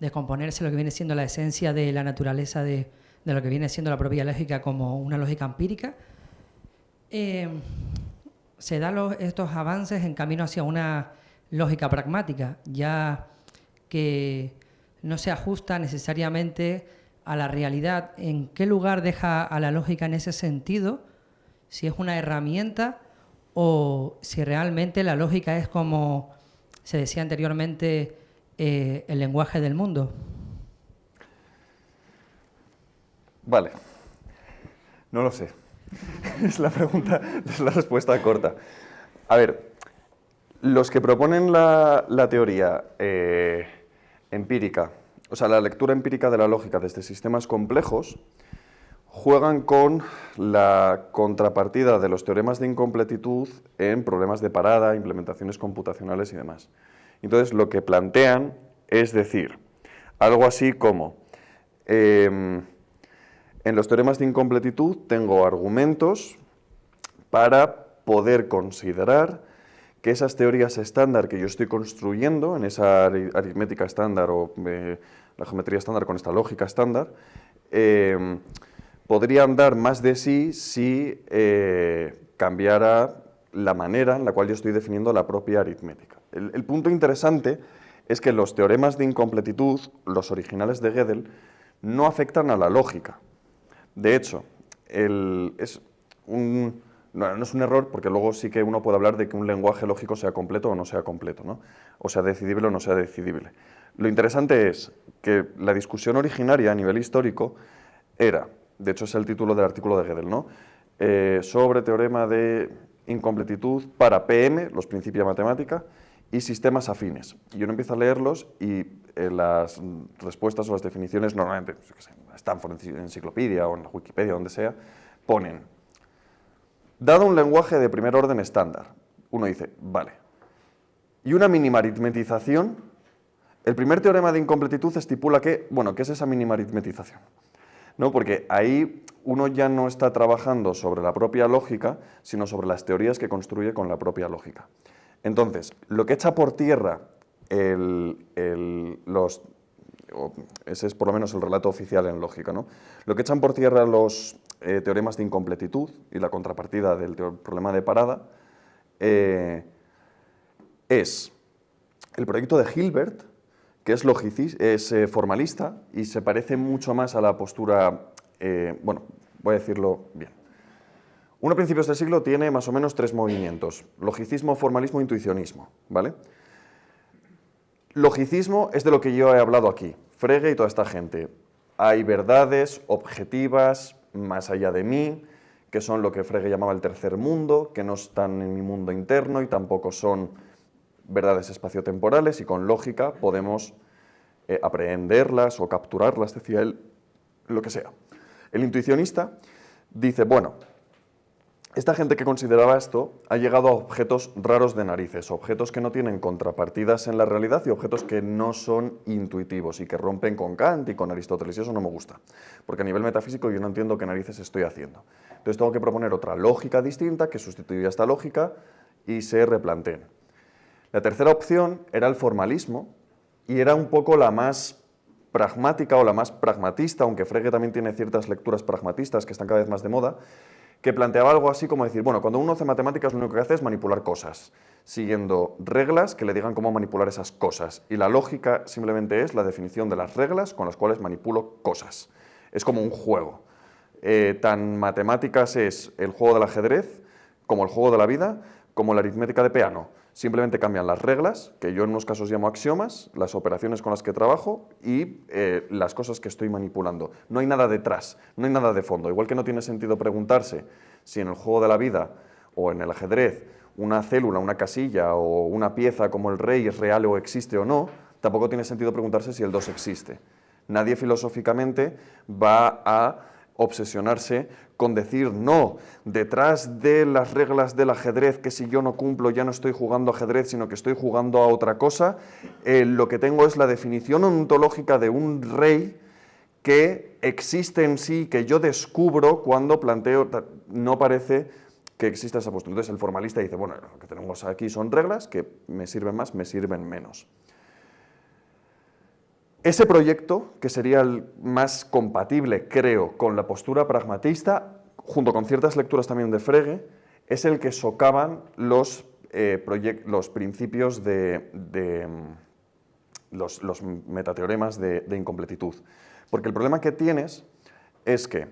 descomponerse lo que viene siendo la esencia de la naturaleza de lo que viene siendo la propia lógica como una lógica empírica, se dan estos avances en camino hacia una lógica pragmática, ya que no se ajusta necesariamente a la realidad. ¿En qué lugar deja a la lógica en ese sentido? Si es una herramienta o si realmente la lógica es, como se decía anteriormente, el lenguaje del mundo. Vale, no lo sé. Es la pregunta, es la respuesta corta. A ver, los que proponen la teoría empírica, o sea, la lectura empírica de la lógica desde sistemas complejos, juegan con la contrapartida de los teoremas de incompletitud en problemas de parada, implementaciones computacionales y demás. Entonces, lo que plantean es decir, algo así como, en los teoremas de incompletitud tengo argumentos para poder considerar que esas teorías estándar que yo estoy construyendo en esa aritmética estándar o la geometría estándar con esta lógica estándar, podrían dar más de sí si cambiara la manera en la cual yo estoy definiendo la propia aritmética. El punto interesante es que los teoremas de incompletitud, los originales de Gödel, no afectan a la lógica. De hecho, no es un error, porque luego sí que uno puede hablar de que un lenguaje lógico sea completo o no sea completo, ¿no? O sea decidible o no sea decidible. Lo interesante es que la discusión originaria a nivel histórico era, de hecho es el título del artículo de Gödel, ¿no? Sobre teorema de incompletitud para PM, los principios de matemática, y sistemas afines. Y uno empieza a leerlos y las respuestas o las definiciones, normalmente, pues, en Stanford Enciclopedia o en la Wikipedia, donde sea, ponen, dado un lenguaje de primer orden estándar, uno dice, vale, y una mínima aritmetización, el primer teorema de incompletitud estipula que, bueno, ¿qué es esa mínima aritmetización? ¿No? Porque ahí uno ya no está trabajando sobre la propia lógica, sino sobre las teorías que construye con la propia lógica. Entonces, lo que echa por tierra ese es por lo menos el relato oficial en lógica, ¿no? Lo que echan por tierra los teoremas de incompletitud y la contrapartida del problema de parada es el proyecto de Hilbert, que es formalista y se parece mucho más a la postura, bueno, voy a decirlo bien. Uno a principios del siglo tiene más o menos 3 movimientos: logicismo, formalismo e intuicionismo, ¿vale? Logicismo es de lo que yo he hablado aquí, Frege y toda esta gente. Hay verdades objetivas más allá de mí, que son lo que Frege llamaba el tercer mundo, que no están en mi mundo interno y tampoco son verdades espaciotemporales, y con lógica podemos aprehenderlas o capturarlas, decía él, lo que sea. El intuicionista dice, bueno, esta gente que consideraba esto ha llegado a objetos raros de narices, objetos que no tienen contrapartidas en la realidad y objetos que no son intuitivos y que rompen con Kant y con Aristóteles, y eso no me gusta, porque a nivel metafísico yo no entiendo qué narices estoy haciendo. Entonces tengo que proponer otra lógica distinta que sustituya esta lógica y se replanteen. La tercera opción era el formalismo, y era un poco la más pragmática o la más pragmatista, aunque Frege también tiene ciertas lecturas pragmatistas que están cada vez más de moda, que planteaba algo así como decir, bueno, cuando uno hace matemáticas lo único que hace es manipular cosas, siguiendo reglas que le digan cómo manipular esas cosas, y la lógica simplemente es la definición de las reglas con las cuales manipulo cosas. Es como un juego. Tan matemáticas es el juego del ajedrez, como el juego de la vida, como la aritmética de piano. Simplemente cambian las reglas, que yo en unos casos llamo axiomas, las operaciones con las que trabajo y las cosas que estoy manipulando. No hay nada detrás, no hay nada de fondo. Igual que no tiene sentido preguntarse si en el juego de la vida o en el ajedrez una célula, una casilla o una pieza como el rey es real o existe o no, tampoco tiene sentido preguntarse si el 2 existe. Nadie filosóficamente va a obsesionarse con decir, no, detrás de las reglas del ajedrez, que si yo no cumplo ya no estoy jugando ajedrez, sino que estoy jugando a otra cosa, lo que tengo es la definición ontológica de un rey que existe en sí, que yo descubro cuando planteo, no parece que exista esa postura. Entonces el formalista dice, bueno, lo que tenemos aquí son reglas que me sirven más, me sirven menos. Ese proyecto, que sería el más compatible, creo, con la postura pragmatista, junto con ciertas lecturas también de Frege, es el que socavan los principios los metateoremas de incompletitud. Porque el problema que tienes es que,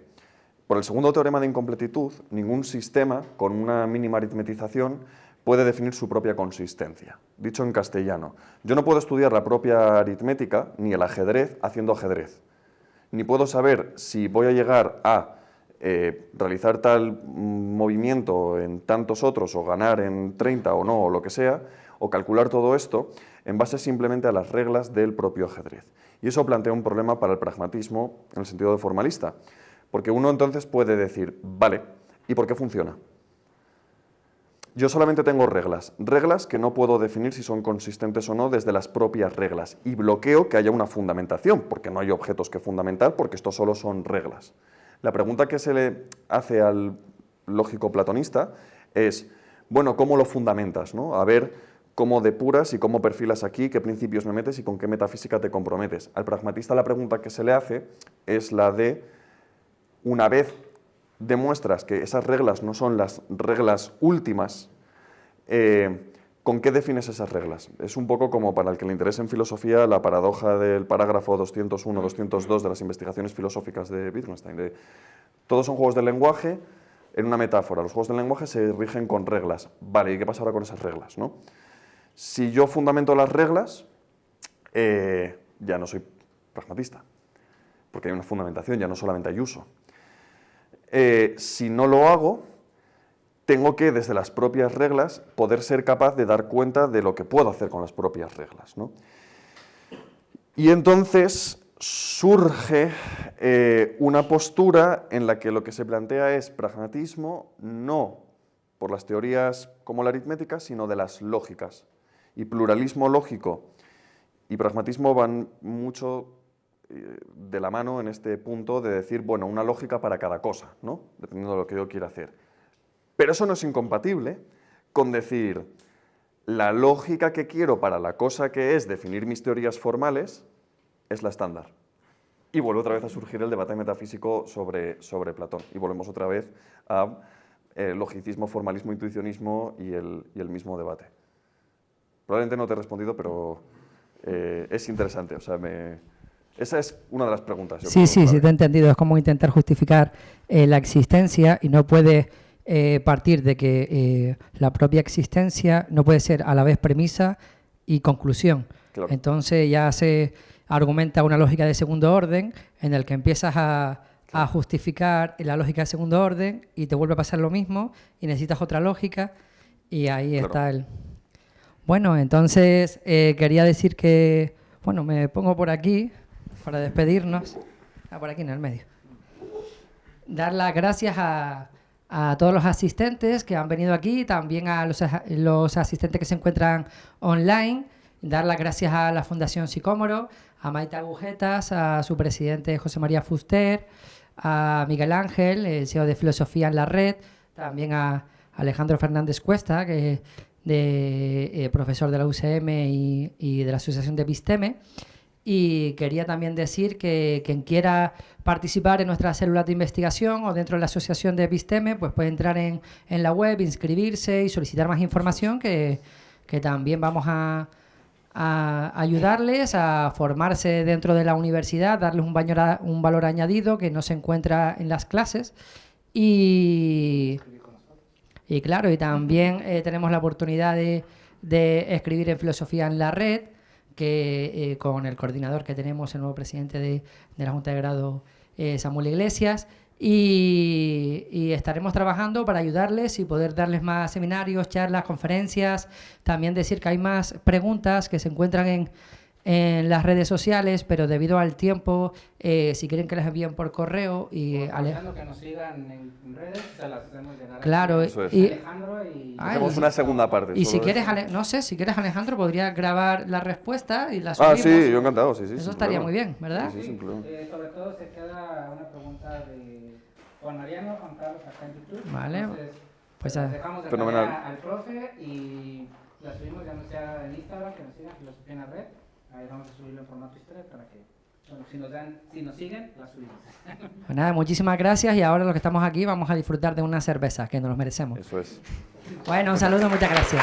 por el segundo teorema de incompletitud, ningún sistema con una mínima aritmetización puede definir su propia consistencia. Dicho en castellano, yo no puedo estudiar la propia aritmética ni el ajedrez haciendo ajedrez. Ni puedo saber si voy a llegar a realizar tal movimiento en tantos otros o ganar en 30 o no, o lo que sea, o calcular todo esto en base simplemente a las reglas del propio ajedrez. Y eso plantea un problema para el pragmatismo en el sentido de formalista, porque uno entonces puede decir, vale, ¿y por qué funciona? Yo solamente tengo reglas que no puedo definir si son consistentes o no desde las propias reglas, y bloqueo que haya una fundamentación, porque no hay objetos que fundamentar, porque esto solo son reglas. La pregunta que se le hace al lógico platonista es, bueno, ¿cómo lo fundamentas, no? A ver cómo depuras y cómo perfilas aquí, qué principios me metes y con qué metafísica te comprometes. Al pragmatista la pregunta que se le hace es la de, una vez demuestras que esas reglas no son las reglas últimas, ¿con qué defines esas reglas? Es un poco como, para el que le interese en filosofía, la paradoja del parágrafo 201-202 de las investigaciones filosóficas de Wittgenstein. Todos son juegos del lenguaje en una metáfora. Los juegos del lenguaje se rigen con reglas. Vale, ¿y qué pasa ahora con esas reglas, no? Si yo fundamento las reglas, ya no soy pragmatista, porque hay una fundamentación, ya no solamente hay uso. Si no lo hago, tengo que, desde las propias reglas, poder ser capaz de dar cuenta de lo que puedo hacer con las propias reglas, ¿no? Y entonces surge una postura en la que lo que se plantea es pragmatismo no por las teorías como la aritmética, sino de las lógicas. Y pluralismo lógico y pragmatismo van mucho de la mano en este punto de decir, bueno, una lógica para cada cosa, ¿no? Dependiendo de lo que yo quiera hacer. Pero eso no es incompatible con decir, la lógica que quiero para la cosa que es definir mis teorías formales es la estándar. Y vuelve otra vez a surgir el debate metafísico sobre Platón. Y volvemos otra vez a logicismo, formalismo, intuicionismo y el mismo debate. Probablemente no te he respondido, pero es interesante. O sea, esa es una de las preguntas. Sí, te he entendido. Es como intentar justificar la existencia y no puede partir de que la propia existencia no puede ser a la vez premisa y conclusión. Claro. Entonces ya se argumenta una lógica de segundo orden en el que empiezas a justificar la lógica de segundo orden y te vuelve a pasar lo mismo y necesitas otra lógica y ahí está el... Bueno, entonces quería decir que, bueno, me pongo por aquí para despedirnos. Por aquí en el medio. Dar las gracias a todos los asistentes que han venido aquí, también a los asistentes que se encuentran online. Dar las gracias a la Fundación Sicómoro, a Maite Agujetas, a su presidente José María Fuster, a Miguel Ángel, el CEO de Filosofía en la Red, también a Alejandro Fernández Cuesta, que es profesor de la UCM y de la Asociación de Episteme. Y quería también decir que quien quiera participar en nuestra célula de investigación o dentro de la Asociación de Episteme, pues puede entrar en la web, inscribirse y solicitar más información, que también vamos a ayudarles a formarse dentro de la universidad, darles un valor añadido que no se encuentra en las clases y claro, y también tenemos la oportunidad de escribir en Filosofía en la Red, que con el coordinador que tenemos, el nuevo presidente de la Junta de Grado, Samuel Iglesias, y estaremos trabajando para ayudarles y poder darles más seminarios, charlas, conferencias. También decir que hay más preguntas que se encuentran en las redes sociales, pero debido al tiempo, si quieren que las envíen por correo y que nos sigan en redes, se las hacemos llegar. Claro, Eso es. y Alejandro y hacemos una segunda parte. y si solo quieres, eso. no sé, si quieres, Alejandro, podría grabar la respuesta y la subimos. Sí, yo encantado, sí. Eso sin estaría problema. muy bien, ¿verdad? Sí, sin problema. sobre todo se queda una pregunta de Juan Mariano, Juan Carlos, acá en YouTube. Vale. Entonces, Pues las dejamos de fenomenal. tarea al profe y la subimos ya no sea en Instagram, que nos sigan Filosofía en la Red. Ahí vamos a subirlo en formato historia para que, bueno, si nos siguen, la subimos. Pues nada, muchísimas gracias y ahora los que estamos aquí vamos a disfrutar de una cerveza, que nos lo merecemos. Eso es. Bueno, un saludo, muchas gracias.